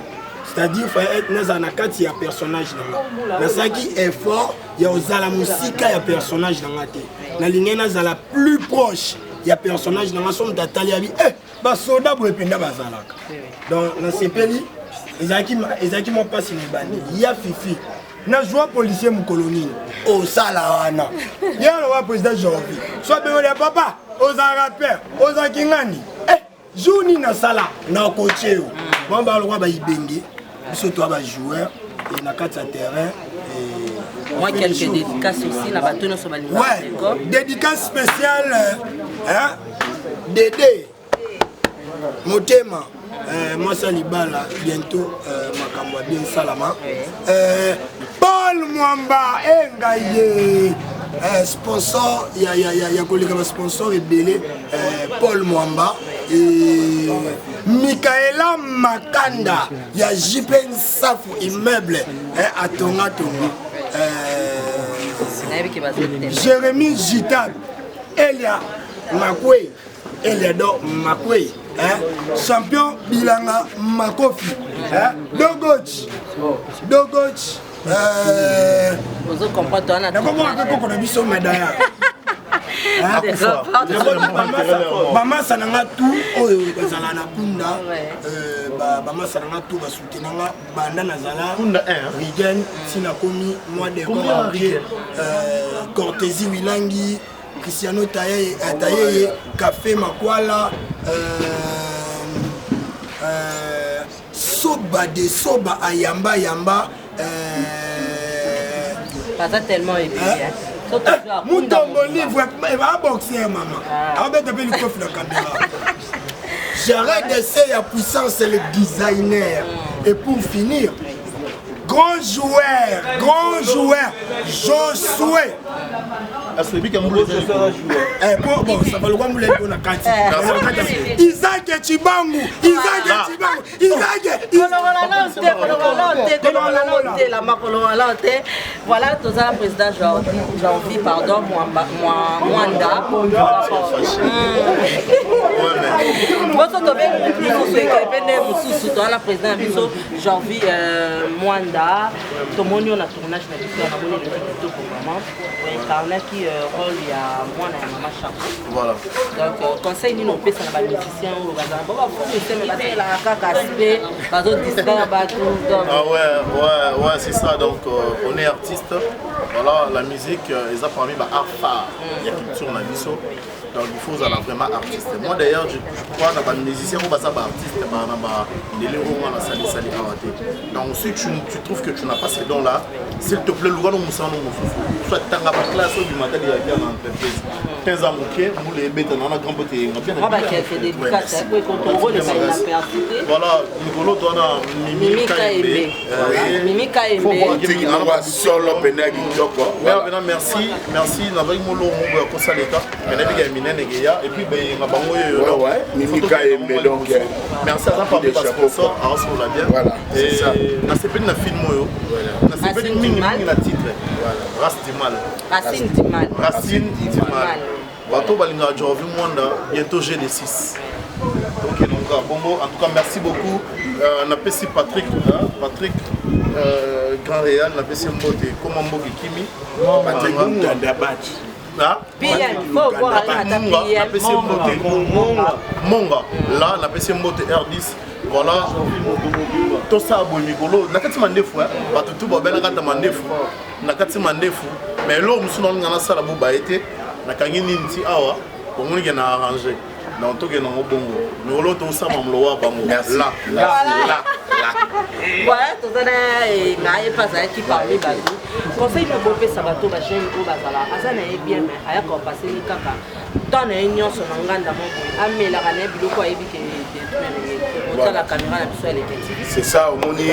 c'est-à-dire faut être dans un kati ya personnage na saki effort ya ozala musika ya personnage na te na lingena zala plus proche ya personnage na somme tatali abi ba soda bo ependa bazalaka donc na sepeli ezaki mo passe ni bandi ya fifi na joie policier mukoloni o sala wana ya le président Janvier soit bengole ya papa oza rappeur oza kingani jouni na sala na coacheo moi ba lwa ba ibenge biso to ba joueur et na kati ya terrain moi quelques dédicaces aussi na bato no so balinga ouais dédicace spéciale hein Dédé Motema moi ça libala bientôt makambo bien salama Paul Mwamba engaye sponsor ya koleka ba sponsor ebele Paul Mwamba et Michaela Makanda ya Jipen Safu immeuble à Tonga Jérémy Gital Elia Makwe Eliado Makwe champion Bilanga Makofi Dogoch vous comprenez on a biso médaille bamasa nanga tout oyo bazala na kunda bamasa nanga tout basoutenanga banda nazala Rigen sina komi moi de Cortésie Wilangi Cristiano Taye Café Makwala Soba de Soba Ayamba Yamba pas tellement épais. Moutombo livre, il va boxer maman. Avec le coffre de caméra. J'arrête d'essayer la puissance et le designer. Et pour finir, grand joueur, Josué. Bon, ça va le voir mouler pour la cantine. Isaac Chibangu. Voilà, tout ça, président Janvier, pardon, Mwanda. Janvier, Mwanda. Tout le monde a tournage qui rôle il y a moi et maman chapeau. Voilà. Donc conseil nous peut ça les musiciens ou les gars. Bon mais la ah ouais, c'est ça. Donc on est artiste. Voilà, la musique ils ont parmi art phare. Il y a culture dans biso. Donc il faut être vraiment artiste. Moi d'ailleurs je crois dans les musiciens on va ça artiste donc si tu trouves que tu n'as pas ces dons là, s'il te plaît, le gars nous soit tu as pas classe du matin il y a une entreprise 15 ans OK nous les bêtes on a grand beauté on va fait des dédicaces pour contrôler la percité voilà Nicolo donne Mimika Embe on va solo penagi joko merci n'avec mon lot mon ça l'état et puis ben bango Mimika Embe donc merci à papa parce que ça on l'a bien voilà c'est ça na c'est pas na film yo na c'est pas une na titre Racine Dimal bato balinga Janvier Mwanda bientôt GD6 ok donc bon en tout cas merci beaucoup on appelle si Patrick Grand Réal on appelle si Mbote comment Mboki Kimi Patrick Gandabat Monga là on appelle si Mbote R10 voilà tout ça bon Nicolo nakati mandefu bato tout babela kata mandefu nakati mandefu mais lo musu na ngana sala bo baete nakangi ninti awa bomoni ke na arranger donc to ke na bongo Nicolo to sa mamlo wa bango là voilà tout ça et naie pas ça qui parle bato conseil de bopé sabato ba jeune ko bazala azana e bien mais aya ko passer ni kaka dans les unions sur nganda mo amela kana biloko ayebi ke la caméra c'est ça au moni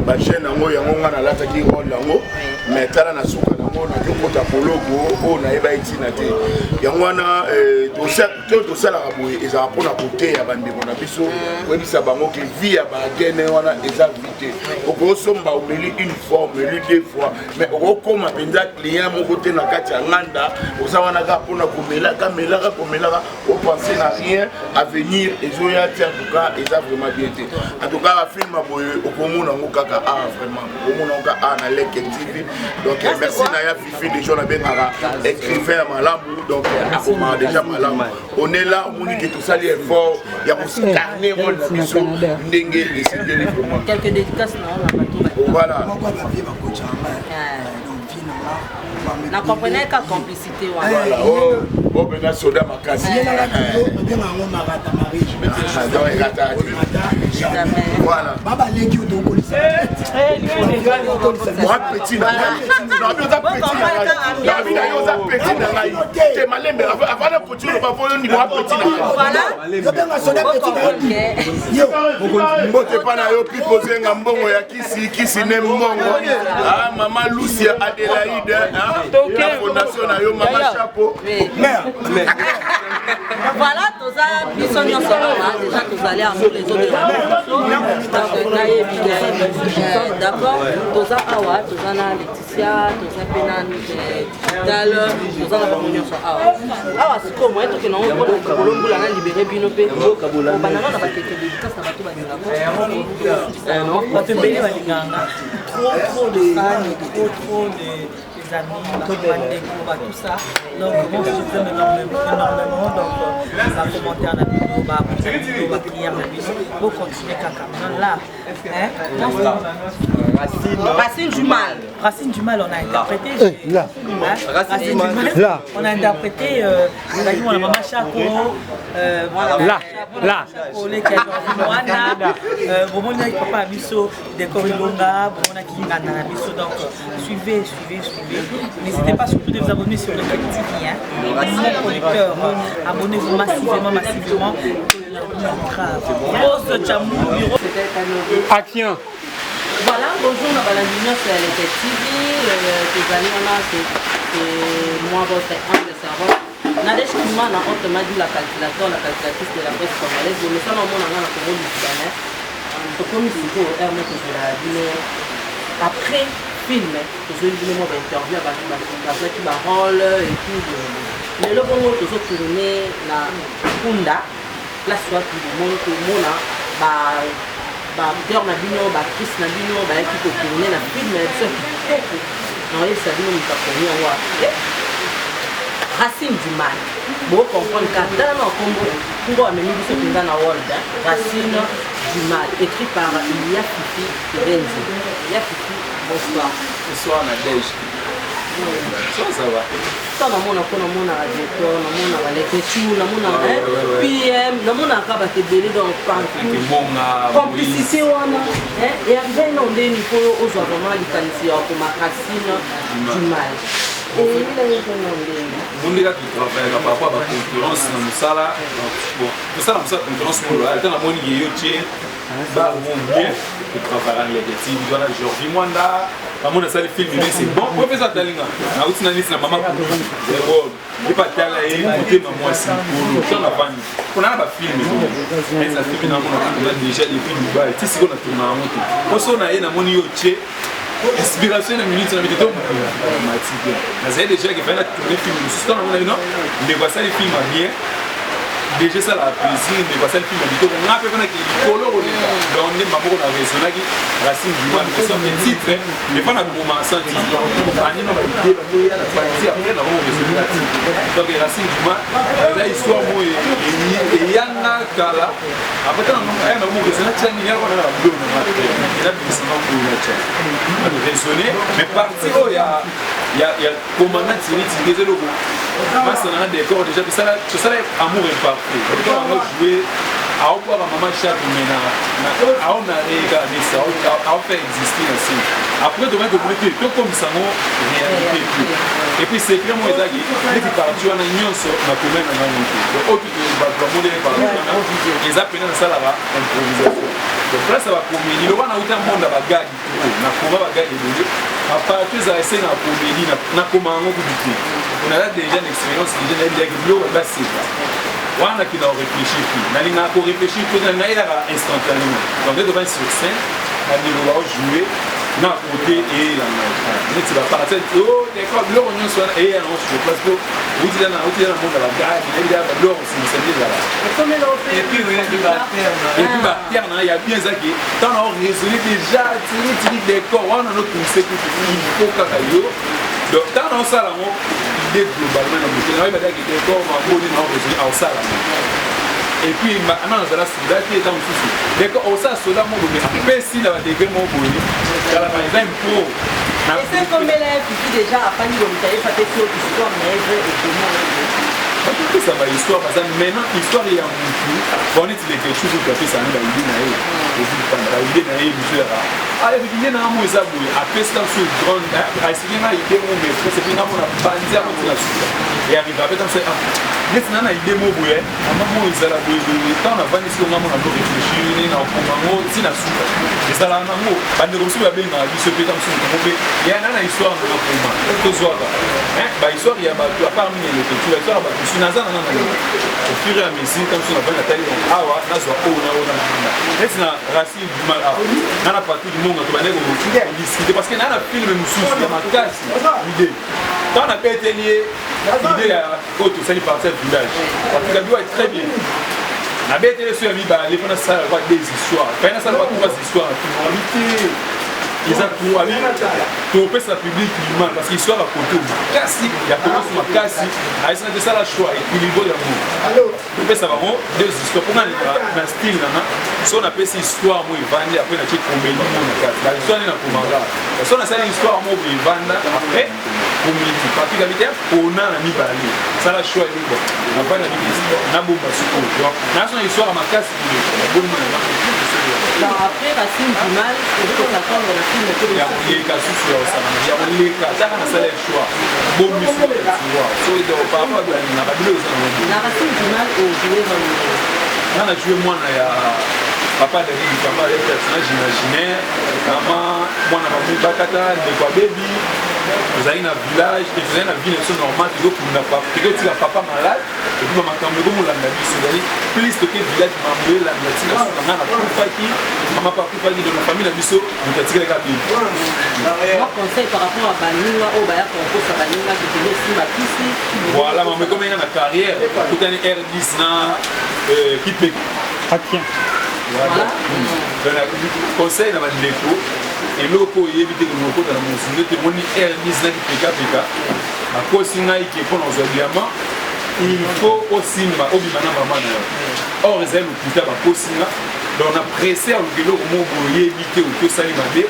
ba jeune ngo yango ngana lataki rôle yango mais tala na suka nango na kota poloko o na eba itina te yango wana to sala raboye eza pona côté ya bandeko na biso webisa bango ke vie ya ba gene wana eza vite oko somba omeli une fois omeli deux fois mais oko koma penza client mo côté na kati ya nganda oza wana ka pona komela o penser na rien à venir ezoya en tout cas eza vraiment bien été en tout cas la film au komona ngo kaka vraiment au komona ngo na Lek TV donc merci na ya Fifi déjà on a bien écrivain malamu donc akoma déjà malamu on est là on dit que tout ça les effort il y a aussi carnet rôle biso ndenge décider vraiment quelques dédicaces non voilà na comprenez ka complicité wa voilà oh ben soda makasi bien ngo marata marie voilà baba leki do kolisa moi petit na malembe avant de continuer pas pour ni moi petit voilà yo benga soda petit yo mbote pana yo pipoze nga mbongo ya kisi ne mbongo ah mama Lucia Adelaide la fondation na yo mama chapeau mère voilà tout ça ils sont bien déjà tous allés à nous les autres d'accord tout ça awa tout ça na Laetitia tout ça penan digital tout ça na communion ça awa c'est comme moi tout que non kolombo la na libérer bino pe banana na bateke dédicace na bato ba non pas te béni ba linganga trop de fans trop de ses amis, tout ça. Donc moi je vous aime énormément. Donc ma commentaire la vidéo, ma prière la vidéo, pour continuer caca. Là, Racine du mal. Racine du mal, on a interprété. Racine du mal. Là. On a interprété la maman Chaco. Là. Papa Abisso, des Corilonga, donc suivez. N'hésitez pas surtout de vous abonner sur le TV. Producteur, abonnez-vous massivement. Action. Voilà, bonjour, on a l'union sur le TV. Les amis, c'est moi, votre angle serveur. Nadesh Kouma n'a autrement dit la calculatrice de la presse congolaise. Mais ça, on a un Congo libanais. Comme il faut, après film, je vais vous montrer interview avec la parole et tout. Mais le bon mot, tout ça, tourné la Kunda, la soit tout le monde, Pierre Nabino, Chris Nabino, qui peut tourner la film, mais ça qui non, ça dit nous pas Racine du mal. Bon, comprendre qu'à dans le Congo, pour amener ce qui est dans la world, Racine du mal, écrit par Yafifi Renzi. Yafifi, bonsoir. Bonsoir, Nadège. Ça va. Ça, on a directeur, on a l'écriture, on a PM, on a un dans le complicité, et après, on a une fois aux vraiment les comme Racine du mal. Et on est là qui travaille par rapport à la concurrence dans le Sala. Bon, le Sala, c'est la concurrence pour le Alta, la monnaie qui est bien qui travaille avec les petits. Voilà, Georgie Mwanda, la monnaie, ça les films, mais c'est bon. Pourquoi faire ça, Talinga? La route, c'est la maman pour nous. C'est bon. Et pas tel à y monter, maman, c'est pour nous. On a pas on a pas filmé. Mais ça fait maintenant, on a déjà les films du bas. Et si on a tourné en monté. On a une monnaie qui est inspiration na minute na biteto automatique. Na zaidi déjà que fait la tournée film juste on a non les voici les films bien déjà ça la plaisir les voici les films biteto on a fait pendant que color on est mambo na raison là qui Racine du mal mais ça le titre mais pas na moment senti ani no idée ba ya la partie après na on raison là donc Racine du mal la histoire moi et yana kala après quand on a mo raison là tiens ya on a la bleu na là c'est non pour la raisonner mais partir il y a commandant Thierry des logos parce qu'on a des corps déjà ça amour imparfait on a joué à voir maman chaque maintenant on a regardé ça on fait exister ainsi après demain que vous mettez tout comme ça non réalité et puis c'est clairement ça qui les parties on a union sur ma commune on a monté donc autre va modèle par les appels dans ça là improvisation donc là ça va comédie le on a autant monde à bagage na combat bagage de à partir ça essayer na comédie na comment on dit on a déjà une expérience déjà il y a que l'eau là c'est on a qui n'a réfléchi na li na ko réfléchir tout na il a instantanément donc devant sur scène on va jouer na côté et la mais tu vas partir oh d'accord l'eau on soit et on se place pour vous dire na monde à la gare il y a l'eau c'est là et puis il y a bien ça qui dans on raisonner déjà tirer des corps on a notre conseil il faut cacaillou donc dans ça là idée globalement dans le travail avec des corps on va dans raisonner en ça là et puis maintenant on va là qui est dans le souci d'accord on ça cela mon mais si là des gars mon boy dans la maison pour et c'est comme l'élève qui déjà a pas dit comme ça il fait sur l'histoire mais et tout ça va histoire parce que maintenant histoire il y a beaucoup on est quelque chose qui a fait ça dans l'idée na et puis pendant l'idée na monsieur là ah et puis il y a un mot ça boy après ça sur grande à ce qu'il y a idée mon mais c'est bien on a bandé à la suite et arrive après comme ça maintenant na idée mon boy maman ils là boy quand on a venu sur maman on a réfléchir na comment si na suite et ça là maman bande comme ça bien na vie se fait comme ça il y a une histoire na comment tout ça bah histoire il y a à part nous les cultures histoire bah au fur et à mesure comme ça on va la taille awa na zo na Racine du mal na la partie du monde on va discuter parce que na la film mususu ya makasi idée quand on a pas été lié l'idée à autre ça partir du village parce que ça doit être très bien na bête sur mi ba les pendant ça va des histoires pendant ça va trouver des histoires en réalité eza pour abi topesa public humain parce que histoire à côté makasi ya komosu makasi aisana te sala choix équilibre yango topesa bango deux histoires pour na style nana so na pesi histoire mo evandi après na tie comédie mo na kati ba histoire na komanga so na sala histoire mo evanda après comédie pratique ya pona na mibali sala choix eloko na bana bibisi na bomba suko donc na so histoire makasi na bomba na non après Racine du mal il faut attendre le film que ya leka susu ya osana ya leka taka na sala choix bombi suko so de papa na babilo na Racine du mal au jouer dans le na jouer moi na ya papa de lui papa est personnage imaginaire maman moi na maman bakata de quoi baby vous avez un village et vous avez une vie normale qui n'a pas que tu as papa malade et puis maman quand même la vie c'est plus que village mambe la médecine on a la profaki maman pas profaki de la famille la biso nous t'as tiré la vie moi conseil par rapport à Banima au baya pour ça Banima qui te laisse ma piste voilà maman comme il y a une carrière tout un R10 na qui peut voilà conseil na bandeko eloko oyebite ke mokota na mosinga te moni R10 naki pekapeka akosi ngai ke mpo na ozwa diamant il faut osimba obima na mama na yo or ezali lokuta bakosinga donc na presse ya eloko moko oyebi te oki osali mabe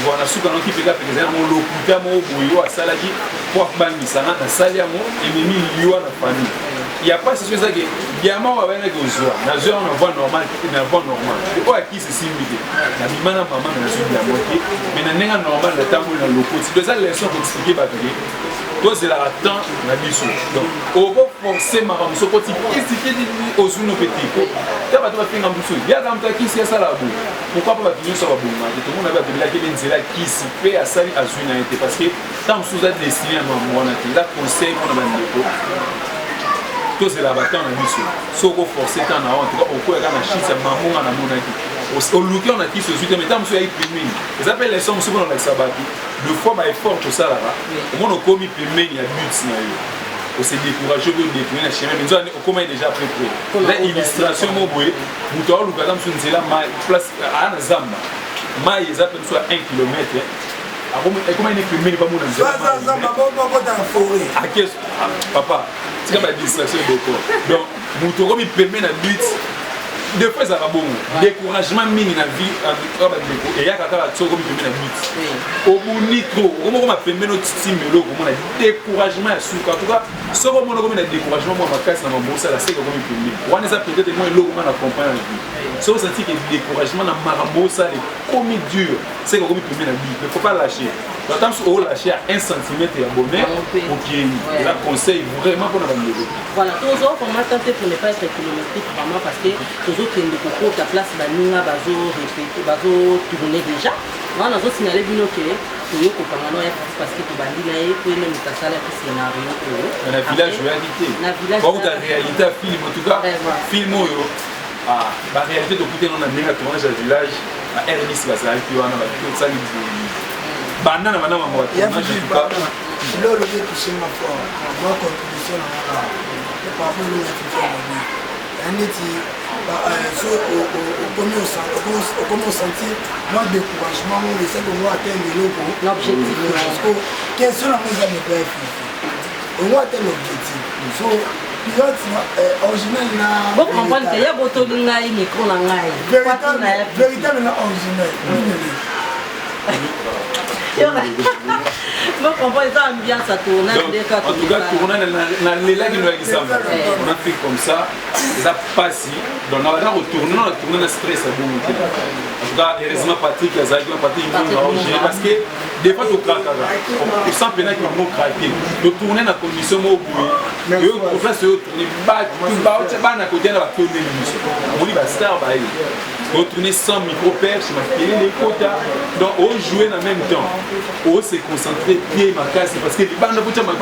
voilà suka noki pekapeka ezali mo lokuta moko boye oyo asalaki po abangisanga nasali yango ememi liwa na famille il n'y a pas ce chose que diamant va venir aux joies. La joie on a voix normale, on a voix normale. Et quoi qui c'est similité? La bimana maman mais la joie diamant mais na nenga normal la tambour na loko. C'est ça leçon pour expliquer battre. Toi c'est la temps na biso. Donc on va forcer maman so petit expliquer aux uno petit. Tu vas faire un biso. Il y a dans ta qui c'est ça là bou. Pourquoi pas venir sur la boum? Tout le monde a appelé la qui benzela qui s'y fait à ça à zuna été parce que tant sous a destiné à maman on a là conseil pour la bandeko. Tout c'est la bataille en mission. Soko forcé tant na en tout cas au quoi quand na chisse maman na monaki. Au look on a qui se suite mais tant monsieur a imprimé. Ils appellent les sommes souvent dans sabati. Deux fois ma effort tout ça là. Au moins on commis imprimé il y a but na yo. On s'est découragé de découvrir na chemin mais on comment déjà préparé. La illustration mo boye. Muto lu kadam sun zela ma place ana zamba. Ma ils appellent soit 1 km. Comment il est filmé pas mon zamba dans la forêt. À quel papa c'est comme la distraction de corps. Donc, nous avons permis la lutte. Deux fois, ça va bon. Découragement mini dans la vie. Et il y a quelqu'un qui a permis la lutte. Au bout de trop, on a permis notre team. On a découragement à souka. En tout cas, si on a permis le découragement, on a cassé dans mon boss. C'est comme permis. On a peut-être moins l'eau qu'on accompagne la vie. Si on sentit que le découragement dans Marabosa est comme dur, c'est comme permis la vie. Il ne faut pas lâcher. Quand on lâche à 1 cm et abonné, ok, la conseil vraiment pour la bande. Voilà, tous autres, on m'a tenté pour ne pas être kilométrique vraiment parce que tous autres qui ont beaucoup de place, Banina, Bazo, répéter, Bazo, tourner déjà. Moi, on a aussi signalé bien que pour eux, parce que pour Bandina, pour eux, nous avons un scénario. Dans le village, je vais habiter. Quand vous avez réalité à film, en tout cas, film, la réalité de côté, on a bien tournage à village, à R10, ça arrive, on a tout ça. Banana banana moi il y a pas là le fait toucher ma foi moi contribution par rapport au fait so au comment sentir moi découragement on essaie de voir atteindre l'objectif parce que quels sont les amis bref on va atteindre l'objectif so pilote original na bon comprendre que y a boto ngai micro na ngai véritable na original bon comprendre ça ambiance à tourner en tout cas tourner dans les lacs qui nous examen on a fait comme ça ça passe donc on va retourner dans stress à bon en tout cas heureusement Patrick Azaki Patrick nous parce que des fois tu craques tu sens peine que nous craquer de tourner dans condition mo boui yo pour faire ce tourner tu vas na côté na ba tourner l'émission on dit ba star ba retourner sans micro-perche, les quotas, donc on jouait en même temps, on s'est concentré pied ma casse parce que les bandes de quotas, parce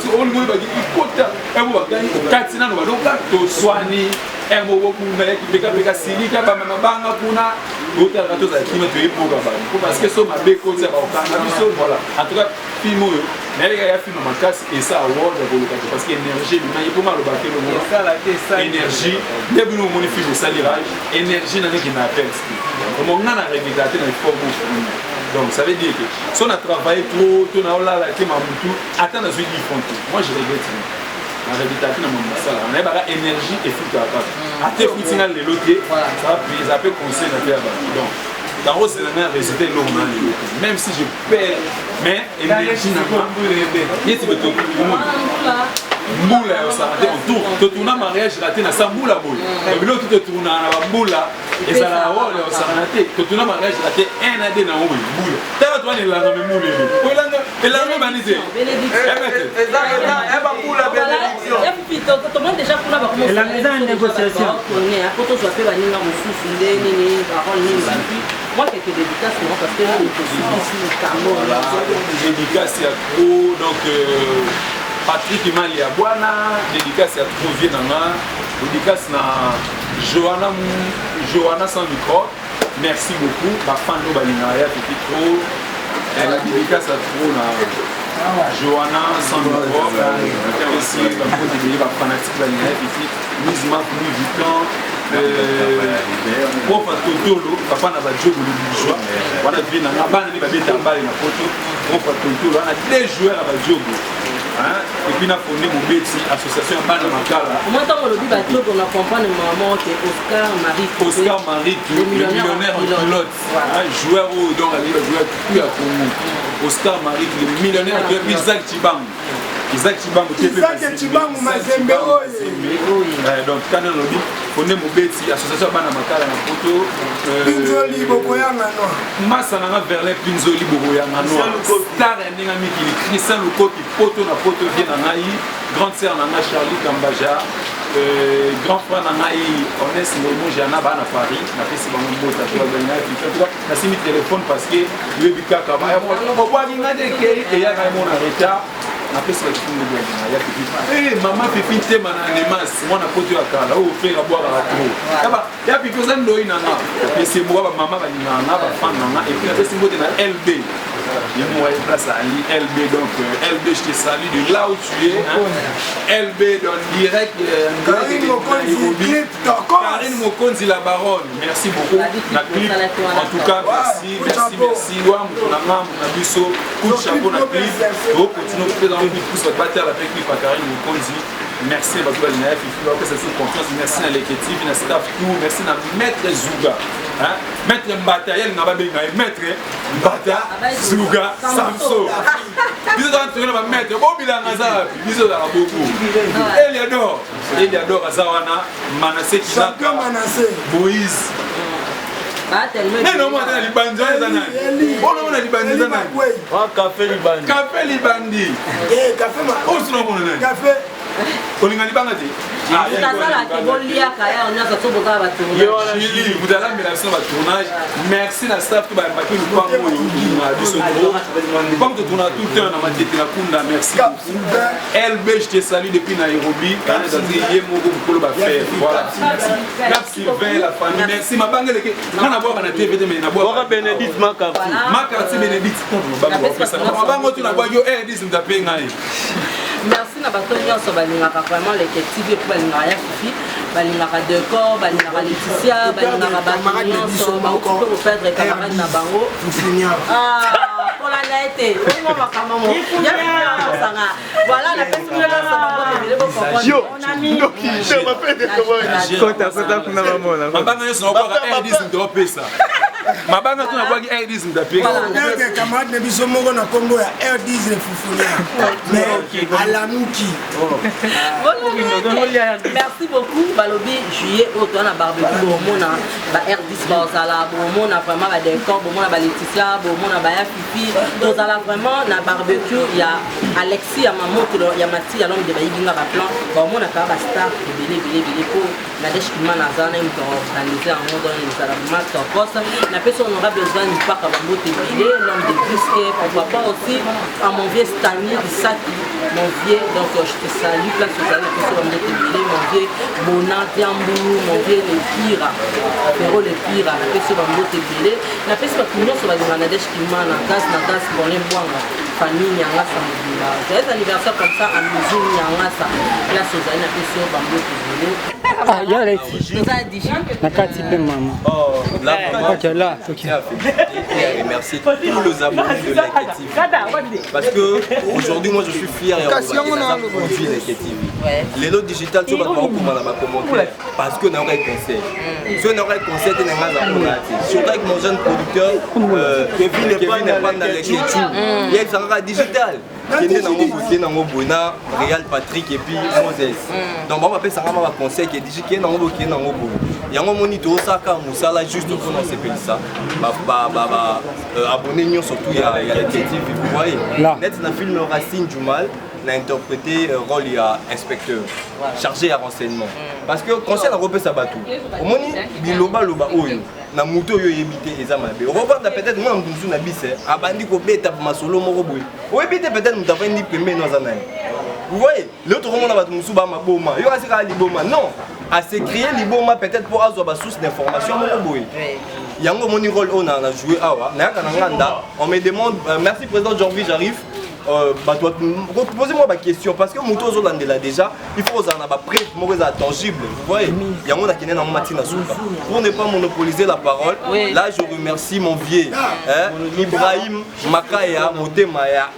qu'on va gagner quota, on va gagner 4 ans, on va donc soigner, un mot pour nous, qui fait que Silika, Bama Banga Puna, d'autres ratos à qui me tuer pour Gabon, parce que ça m'a bécoté, voilà, en tout cas, film. Mais les gars, film ma casse et ça, parce que l'énergie, il faut mal le battre le mot. Énergie, dès que nous film de salirage, énergie n'a rien qui m'appelle. On a un révélateur dans les formes. Donc ça veut dire que si on a travaillé trop, on a là la tête Mamoutou, attends à ce qu'ils font tout. Moi je regrette. On a habité dans mon salle. On a pas énergie et foot à part. À tes foot signal les lotés, ça peut conseiller la faire. Donc dans haut c'est la même résultat l'homme même si je perds mais énergie n'a pas il est tout moula ça raté on tourne tout tourna mariage raté na samboula boule et puis l'autre tout tourna na boula et ça la rôle ça raté tout tourna mariage raté un à deux na boule t'as toi ne la même moule et la même banité ba boula bénédiction et puis tout le monde déjà pour la maison de négociation on est à côté soit fait baninga mususu ndeni parole ni bapi moi quelques dédicaces non parce que nous sommes ici au Cameroun dédicace à trop donc Patrick Imali Abwana, dédicace à Trouvier Nana, dédicace à Johanna sans micro. Merci beaucoup. Bafando Balinaya, petit trop. La dédicace à trop Johanna sans micro. Aussi, fanatique Balinaya, petit. Misma, Louis Vuitton. Prof Totolo, papa n'a pas de job le bourgeois. Voilà, bien, on a pas de bébé na photo. Prof Totolo, on a des joueurs à la job. Et puis on a fondé mon béti, association à Bana Makala. Moi, tant que le bébé job, on a compris maman que Oscar Marie, le millionnaire en pilote. Joueur au donc il a joué plus à Congo. Oscar Marie, le millionnaire qui est Isaac Chibang. Isaac Chibang, Mazembe. Donc, quand on dit, on est mon béti, association Bana Makala na photo. Pinzoli Bokoyanga Noir. Massa na Verlet Pinzoli Bokoyanga Noir. Star ndinga miki Christian Loko qui photo na photo vient na ngai. Grande sœur na Charlie Kambaja. Grand frère na ngai Honest Momo Jana ba na Paris. Na pesi bango mbota to ba na ki. Na simi téléphone parce que le bikaka ba mo boa ngade ke e ya ka mo na retard. Na pesi ba kifungo bia na ya ki. Maman Pipi tema na Nemas, mwana poto ya kala o frère boa ba tro. Ya Pipi ozando ina na. Pesi boa ba mama ba ina na ba fan na et puis na pesi mbote na LB. Il m'a envoyé place à LB, donc LB, je te salue de là où tu es. LB, dans direct. Karine Mokonzi, la baronne. Merci beaucoup. La clip. En tout cas, merci. Coup de chapeau, la clip. Donc, continuons dans le but pour se battre avec clip à Karine Mokonzi. Merci à votre ligne, que c'est sous confiance. Merci à l'équipe, à staff tout. Merci à Maître Zouga. Maître Mbata, il n'y a pas de Maître Mbata, Zouga, Samso. Ils ont entraîné ma maître. Bon, il a Nazar. Ils ont beaucoup. Eliador Azawana, Manassé Champion Manassé. Moïse. Mais non, moi, je suis bandit. On a dit bandit. Café Libandi. Café Libandi. Café Libandi. On se nomme café. On a dit bandit. Vous allez tournage. Merci à la staff qui va embarquer le plan merci. LB, je te salue depuis Nairobi. Cap Sylvain, la famille. Merci. Ma banque est la TV, mais Bénédicte Macarty Bénédicte. Merci na bato nyonso balingaka vraiment l'équipe pour balingaka ya Fifi balingaka décor balingaka Laetitia balingaka bato nyonso baokupe koperdre camarade na bango pour la naïté voilà la personne on a mis ma banga tu na bwaki R10 ndapeka nanga camarade na biso moko na kombo ya R10 Fufunia mais alamuki merci beaucoup balobi juillet auto na barbecue bomona ba R10 bazala bomona vraiment ba décor bomona ba Laetitia bomona ba ya Fifi tozala vraiment na barbecue ya Alexis ya mamoto ya Mati ya l'homme de bayiginga ba plan bomona ka ba star belé pour na deshkima na zana mto organiser en mode dans les salariés top poste la personne aura besoin du parc à Bambote Bilé, l'homme de Bisquet, pourquoi pas aussi à mon vieux Stani, Saki, mon vieux, donc je te salue, place aux amis, pour Bambote Bilé, mon vieux Bona, Tiambou, mon vieux les pires, Péro les pires, la personne Bambote Bilé, la personne qui nous sur la Bangladesh qui m'a na gaz, pour les bois, famille, Nyanga, Samboula. C'est un anniversaire comme ça, à Mouzoum, Nyanga, place aux amis, la personne Bambote Bilé. nakati pe maman. Oh, là, là. Remercier tous les abonnés de Leket TV. Parce que aujourd'hui, moi, je suis fier et produit Leket TV. Les lots digital, tu vas voir comment on va commenter. Parce que nous avons un conseil. Si on aurait un conseil, on a un conseil. Surtout avec mon jeune producteur, Kevin n'est pas dans Leket TV. Il y a un digital. Qui est dans mon Bona, Réal Patrick et puis Moses. Donc, on va appeler ça un conseil qui est digital, qui est dans mon Bona. Il y a un moniteur, ça, comme ça, là, juste pour nous appeler ça. Abonnez-nous surtout, il y a Leket TV. Vous voyez, net, dans le film Racine Djumal, on a interprété le rôle d'inspecteur, chargé à renseignement. Parce que le conseil a repéré ça bateau. Au moment où il y a na moto yo yebité ezamabe revendre peut-être moi ndumsu na bise abandi ko beta masolo moko boy o yebité peut-être mutafandi pembe no zanai vous voyez l'autre moment na batu musu ba maboma yo asika liboma non à se créer liboma peut-être pour avoir ba source d'information moko boy yango moni rôle on a joué awa na kana nganda on me demande merci président Jorvi j'arrive posez-moi ma question parce que Mouto Zolandela déjà il faut en avoir prêt tangible vous voyez il y a un qui est dans mon matin pour ne pas monopoliser la parole là je remercie mon vieux Ibrahim Makaya Motemaya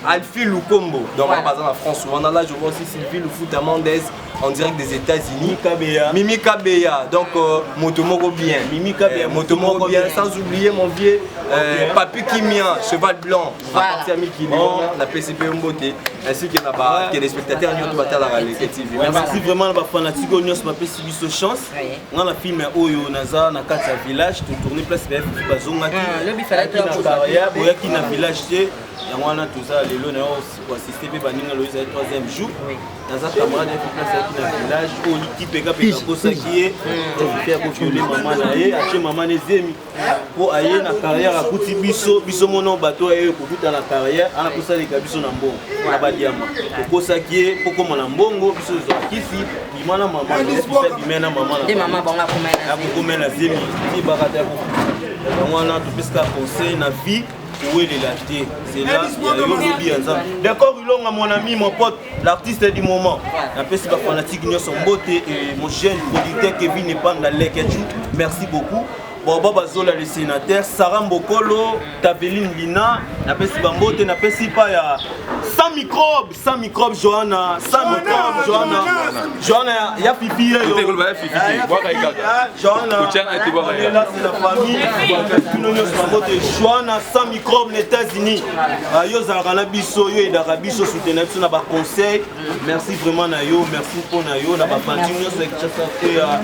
Alfie Lukombo dans ma base en France souvent là je vois aussi Sylvie Lufuta Mendez en direct des États-Unis Mimi Kabeya donc Motomoko bien Motomoko bien sans oublier mon vieux Papi Kimia cheval blanc à partir de Mikilion la PCP Mbote ainsi que les spectateurs qui ont la Leket TV. Merci vraiment à fanatique on a pas possible chance on a filmé Oyo Naza na Katia village tout tourner place BF bazonga qui na village yango wana toza lelo na assisté pe baninga loisa 3e jour naza camarade ya place na village o l'équipe eka kosa qui est faire ko violer maman na ye ache maman nezemi po aye na carrière akuti biso mono bato aye ko kuta na carrière ana kosa le biso na mbongo na badiama kosa qui est poko mona mbongo biso zo kisi limana maman ne bimena maman na maman bonga komena zemi ti bakata yango wana topesika conseil na vie. Où est l'acheter? C'est là, il y a d'accord, il a mon ami, mon pote, l'artiste du moment. Après, c'est pas fanatique, il y a son beauté et mon jeune producteur Kevin n'est pas dans Leket TV. Merci beaucoup. Boba Bazola le sénateur, Sarah Mbokolo, Tabeline Lina, après c'est Bambote, après c'est pas ya 100 microbes, Johanna, 100 microbes, Johanna, il y a Fifi, Johanna, là c'est la famille, Johanna, 100 microbes les États-Unis, yo Zarana Bisso, yo et Darabisso soutenir sur la conseil, merci vraiment na yo, merci pour na yo, na ba pantine, il y a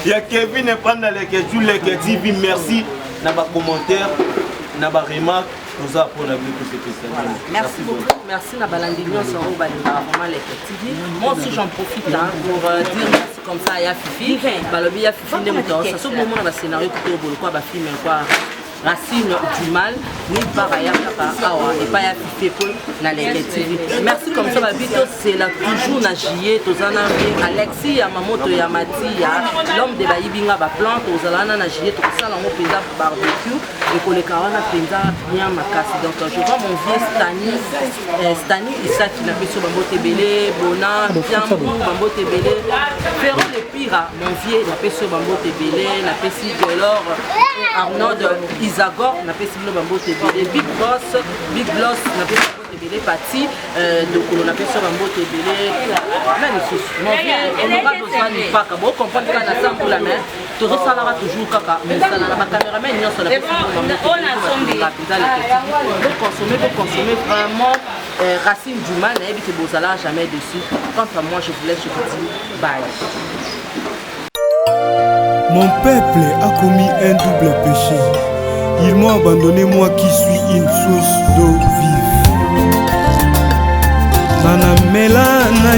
il y a Kevin n'est pas dans Leket TV, merci dans les commentaires, dans les remarques, nous avons pour la vie que c'était ça. Merci beaucoup, merci à Balandinion sur vraiment Leket TV. Moi aussi j'en profite pour dire merci comme ça à Fifi. Balobi ya Fifi de moto. Ça ce moment dans le scénario que tu quoi ba film quoi. Racine Djumal, ni par ailleurs et pas à Fifi pour na Leket TV. Merci comme ça Babito, c'est là toujours na JE tozana Alexis ya mamoto ya Mati ya l'homme de Baibinga ba plante tozana na JE to ça là mon pizza barbecue et pour les carottes pizza bien makasi. Donc je vois mon vieux Stani Issa qui n'a fait sur Bambo Tebele, Bona, Piambo, Bambo Tebele, Ferro le Pira, mon vieux n'a fait sur Bambo Tebele, n'a fait si Delors, Arnaud Isagor, n'a fait si Bambo Tebele, Big Boss, n'a fait sur Bambo Tebele, Pati, donc on a fait sur Bambo Tebele, même chose. Mon vieux, on n'a pas besoin de pas, bon, comprendre qu'on a ça pour la main, tu ressens toujours caca, mais ça n'a pas caméraman, il y a sur la pour consommer vraiment Racine Djumal, n'habitez Bozala jamais dessus. Quant à moi, je vous laisse, je vous dis bye. Mon peuple a commis un double péché. Ils m'ont abandonné, moi qui suis une source d'eau vive.